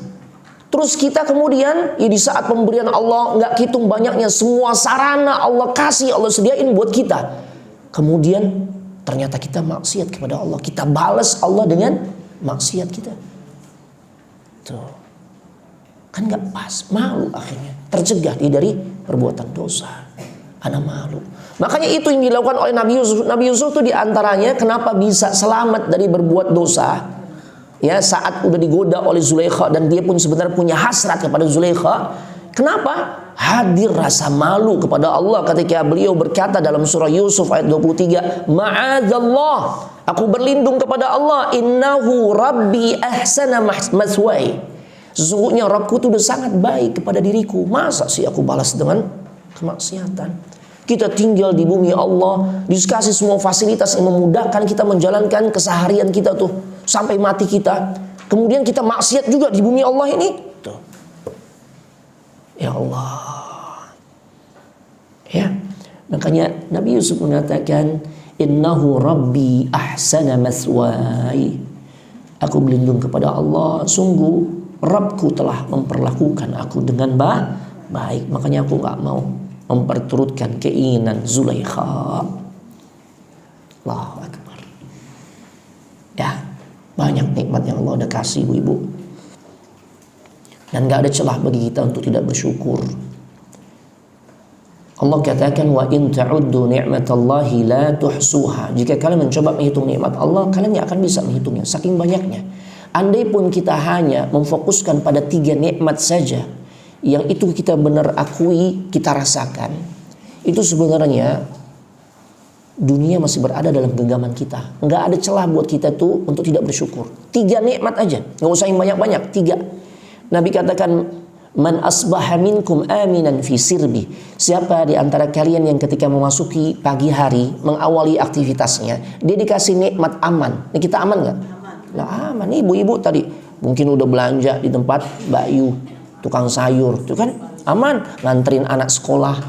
Terus kita kemudian ya di saat pemberian Allah gak kehitung banyaknya, semua sarana Allah kasih, Allah sediain buat kita, kemudian ternyata kita maksiat kepada Allah, kita balas Allah dengan maksiat kita. Tuh. Kan gak pas, malu akhirnya, tercegah dari perbuatan dosa. Anak malu. Makanya itu yang dilakukan oleh Nabi Yusuf. Nabi Yusuf itu diantaranya kenapa bisa selamat dari berbuat dosa, ya, saat udah digoda oleh Zulaikha, dan dia pun sebenarnya punya hasrat kepada Zulaikha. Kenapa? Hadir rasa malu kepada Allah ketika beliau berkata dalam surah Yusuf ayat 23, ma'adzallah, aku berlindung kepada Allah, innahu rabbi ahsana maswai, sesungguhnya Rabbku itu udah sangat baik kepada diriku, masa sih aku balas dengan kemaksiatan? Kita tinggal di bumi Allah, dikasih semua fasilitas yang memudahkan kita menjalankan keseharian kita tuh sampai mati kita, kemudian kita maksiat juga di bumi Allah ini tuh. Ya Allah. Ya, makanya Nabi Yusuf mengatakan, innahu rabbi ahsana maswai, aku berlindung kepada Allah, sungguh Rabbku telah memperlakukan aku dengan baik. Makanya aku gak mau memperturutkan keinginan Zulaikha. Allahu Akbar. Ya, banyak nikmat yang Allah udah kasih ibu-ibu, dan gak ada celah bagi kita untuk tidak bersyukur. Allah katakan, wa in ta'uddu ni'matallahi la tuhsuha, jika kalian mencoba menghitung nikmat Allah, kalian gak akan bisa menghitungnya, saking banyaknya. Andai pun kita hanya memfokuskan pada 3 nikmat saja, yang itu kita benar akui, kita rasakan, itu sebenarnya dunia masih berada dalam genggaman kita. Nggak ada celah buat kita tuh untuk tidak bersyukur. 3 nikmat aja, nggak usah yang banyak-banyak, 3. Nabi katakan, man asbaha minkum aminan fi sirbi, siapa di antara kalian yang ketika memasuki pagi hari, mengawali aktivitasnya, dia dikasih nikmat aman. Ini kita aman nggak? Lah aman. Ibu-ibu tadi mungkin udah belanja di tempat Mbak Yu, tukang sayur, itu kan aman. Nganterin anak sekolah,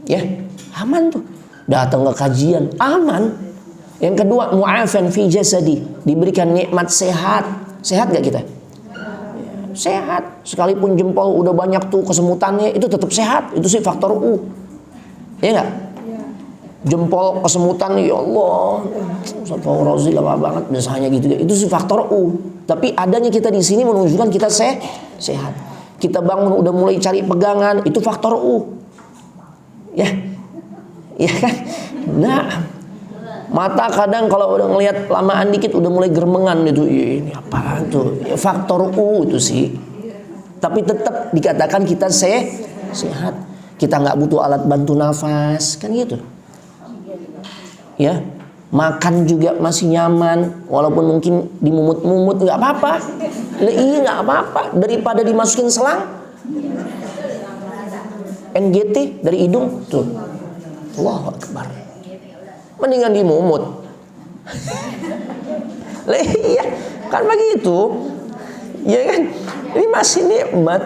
ya aman tuh. Datang ke kajian, aman. Yang kedua, mu'afan fi jasadi, diberikan nikmat sehat. Sehat gak kita? Sehat. Sekalipun jempol udah banyak tuh kesemutannya, itu tetap sehat. Itu sih faktor U. Iya gak? Jempol kesemutan, ya Allah, Astagfirullahaladzim, lama banget misalnya gitu. Itu sih faktor U. Tapi adanya kita di sini menunjukkan kita sehat. Kita bangun udah mulai cari pegangan, itu faktor U. Ya. Ya kan? Nah, mata kadang kalau udah ngelihat lamaan dikit udah mulai geremengan itu. Ini apa tuh? Ya, faktor U itu sih. Tapi tetap dikatakan kita sehat. Kita nggak butuh alat bantu nafas, kan gitu. Ya, makan juga masih nyaman, walaupun mungkin dimumut-mumut nggak apa-apa. Iya nggak apa-apa, daripada dimasukin selang. NGT dari hidung tuh. Allahu Akbar. Mendingan dimumut. Iya, kan begitu. Ya kan? Ini masih nikmat.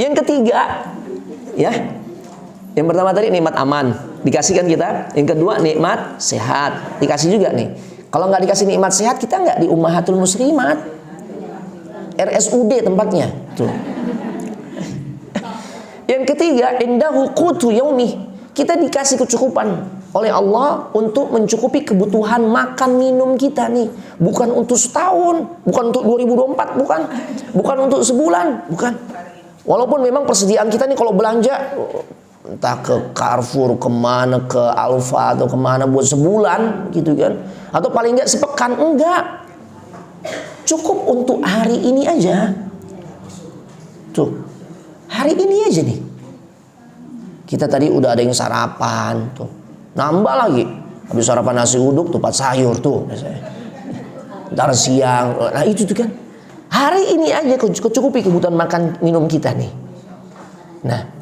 Yang ketiga, ya. Yang pertama tadi nikmat aman, dikasihkan kita. Yang kedua nikmat sehat, dikasih juga nih. Kalau nggak dikasih nikmat sehat, kita nggak di Ummahatul Muslimat, RSUD tempatnya. Tuh. Yang ketiga, indahu qutu yaumi, kita dikasih kecukupan oleh Allah untuk mencukupi kebutuhan makan minum kita nih. Bukan untuk setahun, bukan untuk 2024, bukan untuk sebulan, bukan. Walaupun memang persediaan kita nih kalau belanja entah ke Carrefour, kemana, ke Alfa atau kemana buat sebulan gitu kan, atau paling enggak sepekan, enggak, cukup untuk hari ini aja. Tuh, hari ini aja nih. Kita tadi udah ada yang sarapan tuh, nambah lagi, habis sarapan nasi uduk tuh 4 sayur tuh misalnya. Ntar siang, nah itu tuh kan, hari ini aja kecukupi kebutuhan makan minum kita nih. Nah,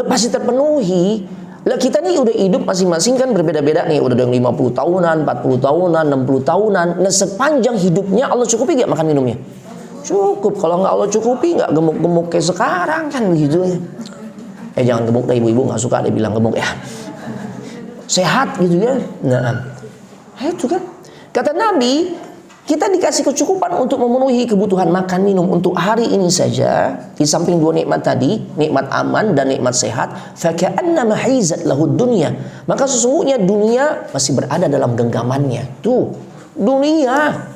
pasti terpenuhi. Lah kita nih udah hidup masing-masing kan berbeda-beda nih. Udah yang 50 tahunan, 40 tahunan, 60 tahunan. Nah sepanjang hidupnya Allah cukupi gak makan minumnya? Cukup. Kalau gak Allah cukupi gak gemuk-gemuk kayak sekarang kan begitu. Jangan gemuk dah, ibu-ibu gak suka dia bilang gemuk ya. Sehat gitu ya. Nah itu kan. Kata Nabi, kita dikasih kecukupan untuk memenuhi kebutuhan makan minum untuk hari ini saja. Di samping 2 nikmat tadi, nikmat aman dan nikmat sehat, faka'annama haizat lahud dunya, maka sesungguhnya dunia masih berada dalam genggamannya. Tuh, dunia.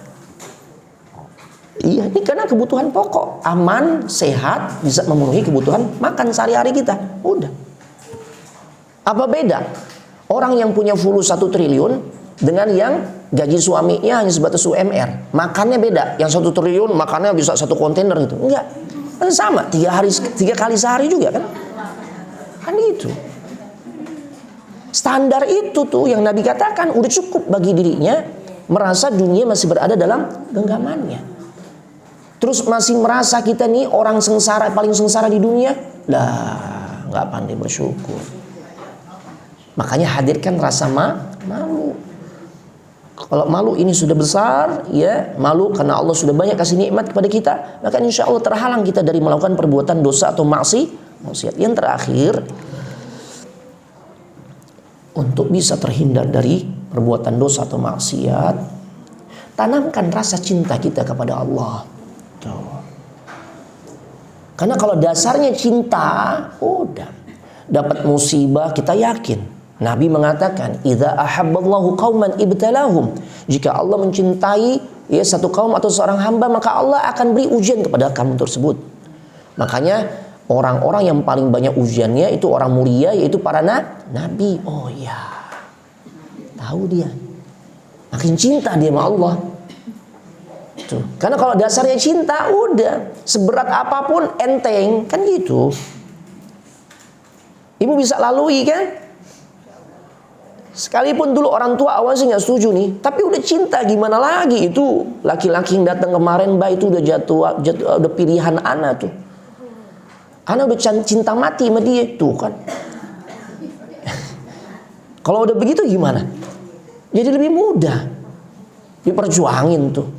Iya, ini karena kebutuhan pokok, aman, sehat, bisa memenuhi kebutuhan makan sehari-hari kita. Udah. Apa beda orang yang punya fulus 1 triliun dengan yang gaji suaminya hanya sebatas UMR? Makannya beda. Yang 1 triliun makannya bisa 1 kontainer gitu. Enggak. Kan sama, 3 kali sehari juga kan. Kan gitu. Standar itu tuh yang Nabi katakan udah cukup bagi dirinya, merasa dunia masih berada dalam genggamannya. Terus masih merasa kita nih orang sengsara, paling sengsara di dunia. Lah, nggak pandai bersyukur. Makanya hadirkan rasa malu. Kalau malu ini sudah besar, ya malu karena Allah sudah banyak kasih nikmat kepada kita, maka insya Allah terhalang kita dari melakukan perbuatan dosa atau maksiat. Yang terakhir, untuk bisa terhindar dari perbuatan dosa atau maksiat, tanamkan rasa cinta kita kepada Allah. Tuh. Karena kalau dasarnya cinta, udah dapat musibah kita yakin. Nabi mengatakan, "Idza ahabballahu qauman ibtalahum." Jika Allah mencintai ya satu kaum atau seorang hamba, maka Allah akan beri ujian kepada kaum tersebut. Makanya orang-orang yang paling banyak ujiannya itu orang mulia, yaitu para nabi. Oh ya, tahu dia, makin cinta dia sama Allah. Tuh. Karena kalau dasarnya cinta, udah seberat apapun enteng, kan gitu. Ibu bisa lalui kan? Sekalipun dulu orang tua awalnya sih nggak setuju nih, tapi udah cinta gimana lagi? Itu laki-laki yang datang kemarin, Mbak, itu udah jatuh udah pilihan Ana tuh. Ana udah cinta mati sama dia tuh kan. Kalau udah begitu gimana? Jadi lebih mudah diperjuangin tuh.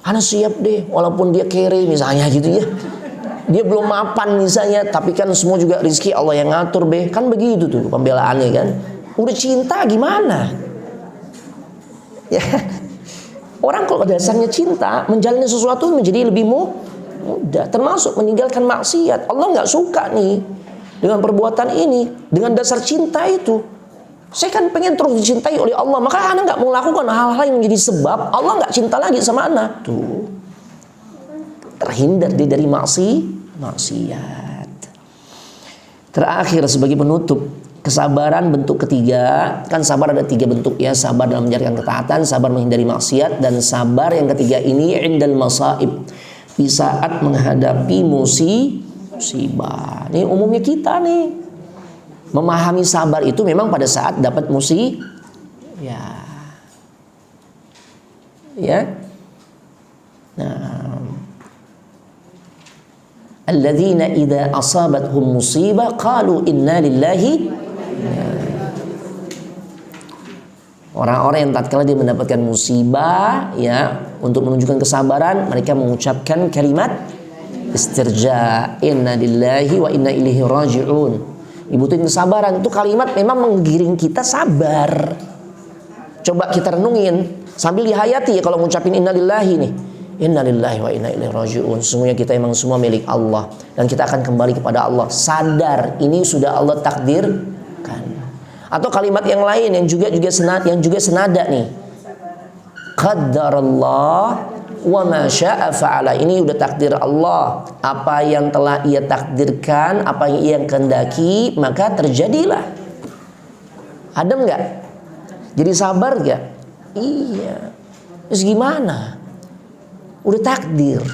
Ana siap deh, walaupun dia kere misalnya gitu ya. Dia belum mapan misalnya, tapi kan semua juga rezeki Allah yang ngatur be. Kan begitu tuh pembelaannya kan. Udah cinta gimana? Ya. Orang kalau dasarnya cinta, menjalani sesuatu menjadi lebih mudah. Termasuk meninggalkan maksiat. Allah nggak suka nih dengan perbuatan ini, dengan dasar cinta itu. Saya kan pengen terus dicintai oleh Allah, maka anak nggak mau lakukan hal-hal yang menjadi sebab Allah nggak cinta lagi sama anak. Tuh, terhindar dia dari maksiat. Terakhir sebagai penutup, kesabaran bentuk ketiga. Kan sabar ada 3 bentuk ya. Sabar dalam menjalankan ketaatan, sabar menghindari maksiat, dan sabar yang ketiga ini indal masaib, di saat menghadapi musibah. Ini umumnya kita nih memahami sabar itu memang pada saat dapat ya. Nah, alladzina idza asabathum musibah qalu inna lillahi. Orang-orang yang tatkala dia mendapatkan musibah ya, untuk menunjukkan kesabaran, mereka mengucapkan kalimat istirja, inna lillahi wa inna ilaihi raji'un. Dibutuhin kesabaran. Itu kalimat memang menggiring kita sabar. Coba kita renungin sambil dihayati ya, kalau mengucapin inna lillahi nih. Inna lillahi wa inna ilaihi raji'un. Sesungguhnya kita memang semua milik Allah dan kita akan kembali kepada Allah. Sadar ini sudah Allah takdirkan. Atau kalimat yang lain yang juga senada nih. Qaddarallah wa ma syaa fa'ala. Ini udah takdir Allah. Apa yang telah Ia takdirkan, apa yang Ia kehendaki, maka terjadilah. Adem enggak? Jadi sabar enggak? Iya. Terus gimana? Udah takdir.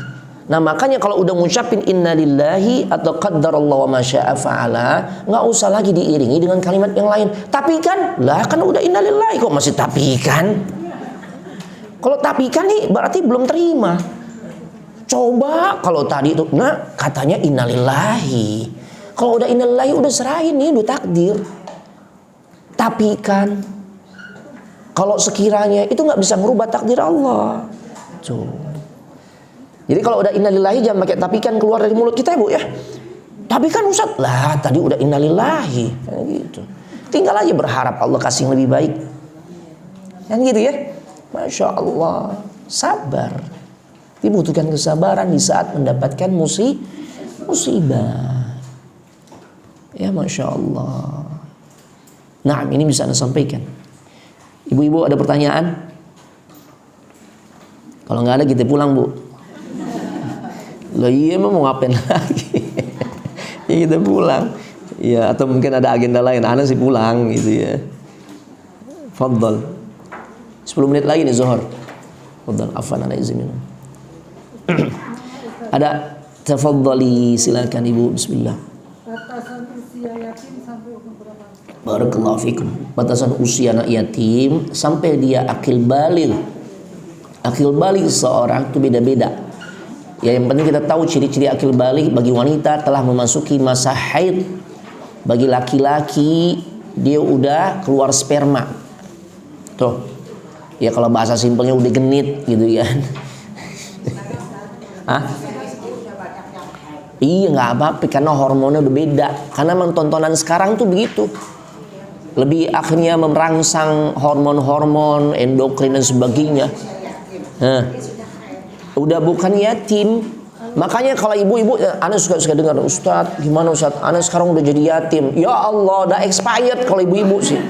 Nah, makanya kalau udah ngucapin innalillahi atau qaddarallahu wa ma syaa fa'ala, enggak usah lagi diiringi dengan kalimat yang lain. Tapi kan, lah kan udah innalillahi, kok masih tapi kan? Kalau tapi kan nih berarti belum terima. Coba kalau tadi itu, nah katanya innalillahi. Kalau udah innalillahi udah serahin nih, udah takdir. Tapi kan, kalau sekiranya itu nggak bisa merubah takdir Allah. Tuh. Jadi kalau udah innalillahi jangan pakai tapi kan keluar dari mulut kita ya Bu ya. Tapi kan Ustaz, lah tadi udah innalillahi, kan gitu. Tinggal aja berharap Allah kasih yang lebih baik. Kan gitu ya. Masya Allah, sabar. Dibutuhkan kesabaran di saat mendapatkan musibah. Ya Masya Allah. Nah, ini bisa Anda sampaikan. Ibu-ibu ada pertanyaan? Kalau nggak ada kita pulang Bu. Loh iya mau ngapain lagi? Ya kita pulang. Ya atau mungkin ada agenda lain. Ana sih pulang gitu ya. Fadhal. 10 menit lagi nih Zuhur. Fadhal, afwan ana izin minum. Ada, tafadhali, silakan Ibu, bismillah. Batasan usia yatim sampai umur berapa? Barakallahu fikum. Batasan usia anak yatim sampai dia akil baligh. Akil baligh seorang itu beda-beda. Ya yang penting kita tahu ciri-ciri akil baligh bagi wanita telah memasuki masa haid. Bagi laki-laki dia udah keluar sperma. Tuh. Ya kalau bahasa simpelnya udah genit gitu kan. Hah? Iya nggak apa-apa karena hormonnya udah beda. Karena memang tontonan sekarang tuh begitu. Lebih akhirnya merangsang hormon-hormon endokrin dan sebagainya. Udah bukan yatim. Makanya kalau ibu-ibu, Ana suka dengar, Ustadz gimana Ustadz? Ana sekarang udah jadi yatim. Ya Allah, udah expired kalau ibu-ibu sih.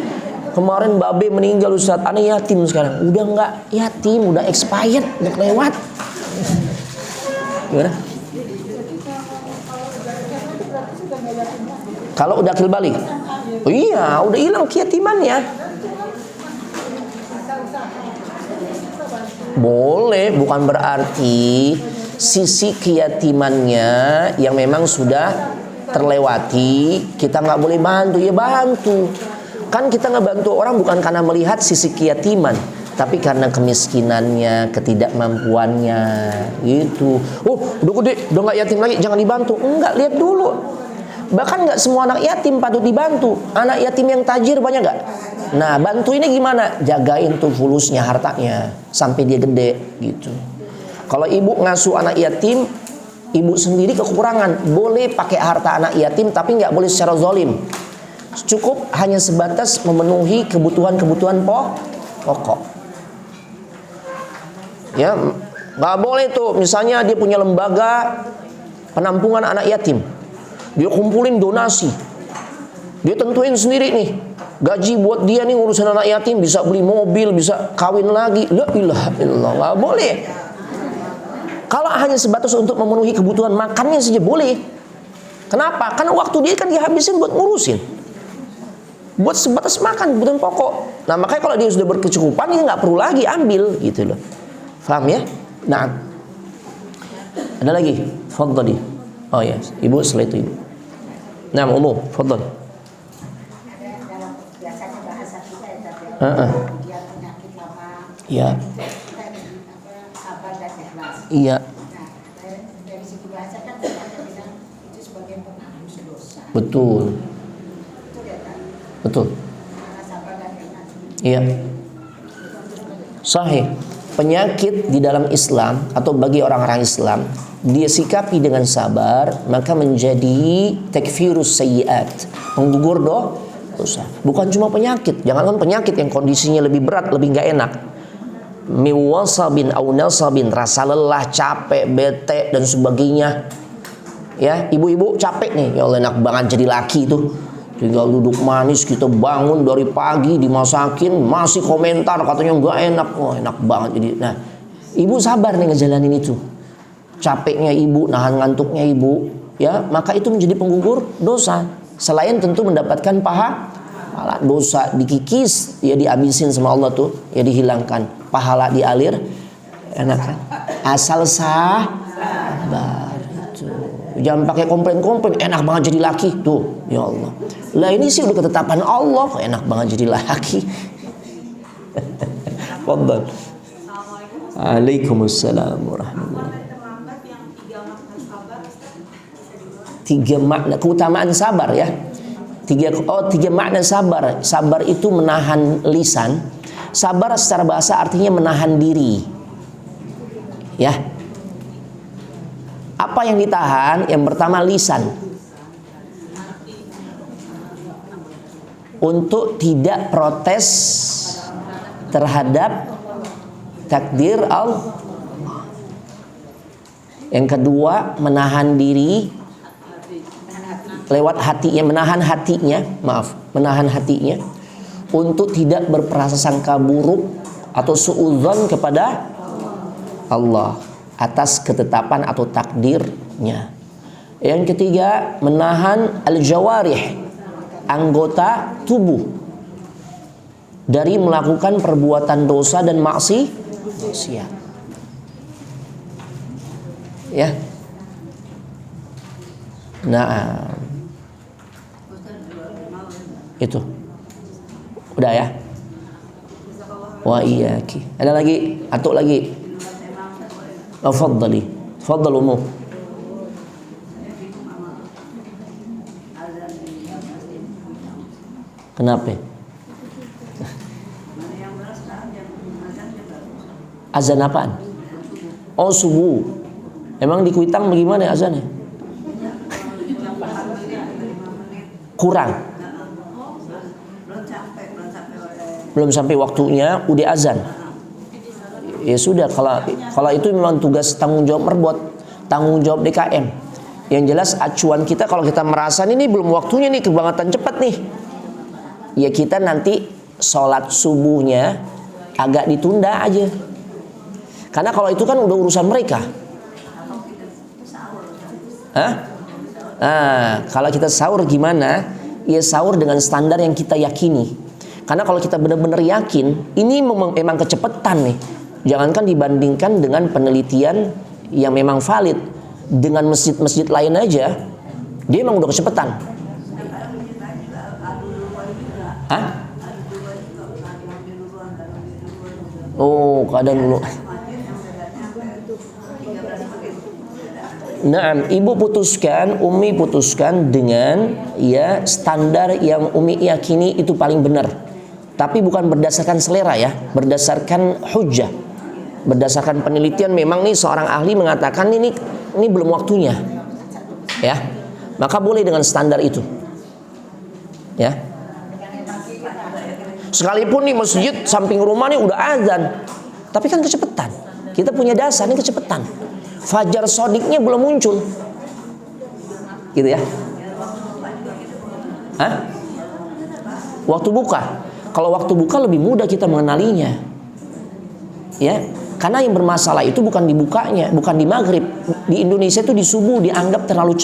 Kemarin babe meninggal Ustadz, Ana yatim sekarang. Udah nggak yatim, udah expired, udah lewat. Gimana? Kalau udah akil balik, oh iya, udah hilang keyatimannya. Boleh, bukan berarti sisi keyatimannya yang memang sudah terlewati kita nggak boleh bantu. Ya bantu. Kan kita ngebantu orang bukan karena melihat sisi keyatiman, tapi karena kemiskinannya, ketidakmampuannya, gitu. Oh, udah gede, udah nggak yatim lagi, jangan dibantu. Enggak, lihat dulu. Bahkan nggak semua anak yatim patut dibantu. Anak yatim yang tajir banyak nggak? Nah, bantu ini gimana? Jagain tuh fulusnya, hartanya, sampai dia gede, gitu. Kalau ibu ngasuh anak yatim, ibu sendiri kekurangan, boleh pakai harta anak yatim, tapi nggak boleh secara zalim. Cukup hanya sebatas memenuhi kebutuhan-kebutuhan pokok. Ya, nggak boleh tuh. Misalnya dia punya lembaga penampungan anak yatim, dia kumpulin donasi, dia tentuin sendiri nih gaji buat dia nih ngurusin anak yatim, bisa beli mobil, bisa kawin lagi. La ilaha illallah, nggak boleh. Kalau hanya sebatas untuk memenuhi kebutuhan makannya saja boleh. Kenapa? Karena waktu dia kan dihabisin buat ngurusin, buat sebatas makan kebutuhan pokok. Nah makanya kalau dia sudah berkecukupan, dia nggak perlu lagi ambil gitu loh. Faham ya? Nah, ada lagi? Fadhali. Oh ya, ibu setelah itu ibu. Nah, umum, fadhali. Dalam biasanya bahasa kita ya, dia penyakit lama. Iya. Kita sabar dan ikhlas. Iya. Nah, dari segi bahasa kan kita bilang itu sebagai penghapus dosa. Betul. Betul ya kan? Betul. Karena sabar dan ikhlas. Iya. Sahih. Penyakit di dalam Islam atau bagi orang-orang Islam, dia sikapi dengan sabar, maka menjadi takfirus sayyiat, menggugur dosa. Bukan cuma penyakit, jangankan penyakit yang kondisinya lebih berat, lebih nggak enak. Miwasabin au nasabin, rasa lelah, capek, bete dan sebagainya. Ya, ibu-ibu capek nih, ya Allah enak banget jadi laki tuh. Tinggal duduk manis, kita bangun dari pagi dimasakin, masih komentar katanya nggak enak. Oh enak banget jadi. Nah, ibu sabar nih ngejalanin itu. Capeknya ibu, nahan ngantuknya ibu, ya maka itu menjadi penggugur dosa. Selain tentu mendapatkan pahala, dosa dikikis, ya dihabisin sama Allah tuh, ya dihilangkan. Pahala dialir, enak kan? Asal sabar. Jangan pakai komplain-komplain, enak banget jadi laki tuh, ya Allah. Lah ini sih udah ketetapan Allah, kok enak banget jadi laki. Fadhal. Waalaikumsalam warahmatullahi wabarakatuh. Tiga makna keutamaan sabar ya. Tiga makna sabar. Sabar itu menahan lisan. Sabar secara bahasa artinya menahan diri. Ya. Apa yang ditahan? Yang pertama lisan. Untuk tidak protes terhadap takdir Allah. Yang kedua, menahan diri lewat hatinya, menahan hatinya untuk tidak berprasangka buruk atau suudzon kepada Allah atas ketetapan atau takdirnya. Yang ketiga, menahan al-jawarih, anggota tubuh, dari melakukan perbuatan dosa dan maksiat. Ya. Nah, itu udah ya. Wa iyyaki. Ada lagi? Atau lagi? Fadhali. Fadhal umum. Kenapa? Azan apaan? Oh subuh. Emang di Kuitang bagaimana azannya? Kurang. Belum sampai waktunya udah azan. Ya sudah, kalau itu memang tugas tanggung jawab merbot, tanggung jawab DKM. Yang jelas acuan kita kalau kita merasa ini belum waktunya nih, kebangetan cepat nih, ya kita nanti sholat subuhnya agak ditunda aja. Karena kalau itu kan udah urusan mereka. Hah? Nah, kalau kita sahur gimana? Ya sahur dengan standar yang kita yakini. Karena kalau kita benar-benar yakin ini memang kecepatan nih, jangankan dibandingkan dengan penelitian yang memang valid, dengan masjid-masjid lain aja dia emang udah kecepatan. Hah? Oh, keadaan dulu. Nah, Umi putuskan dengan ya standar yang Umi yakini itu paling benar. Tapi bukan berdasarkan selera ya, berdasarkan hujjah. Berdasarkan penelitian memang nih seorang ahli mengatakan ini belum waktunya. Ya. Maka boleh dengan standar itu. Ya. Sekalipun nih masjid samping rumah nih udah azan, tapi kan kecepatan. Kita punya dasar, ini kecepatan. Fajar shodiknya belum muncul. Gitu ya. Hah? Waktu buka. Kalau waktu buka lebih mudah kita mengenalinya. Ya, karena yang bermasalah itu bukan di bukanya, bukan di maghrib. Di Indonesia itu di subuh dianggap terlalu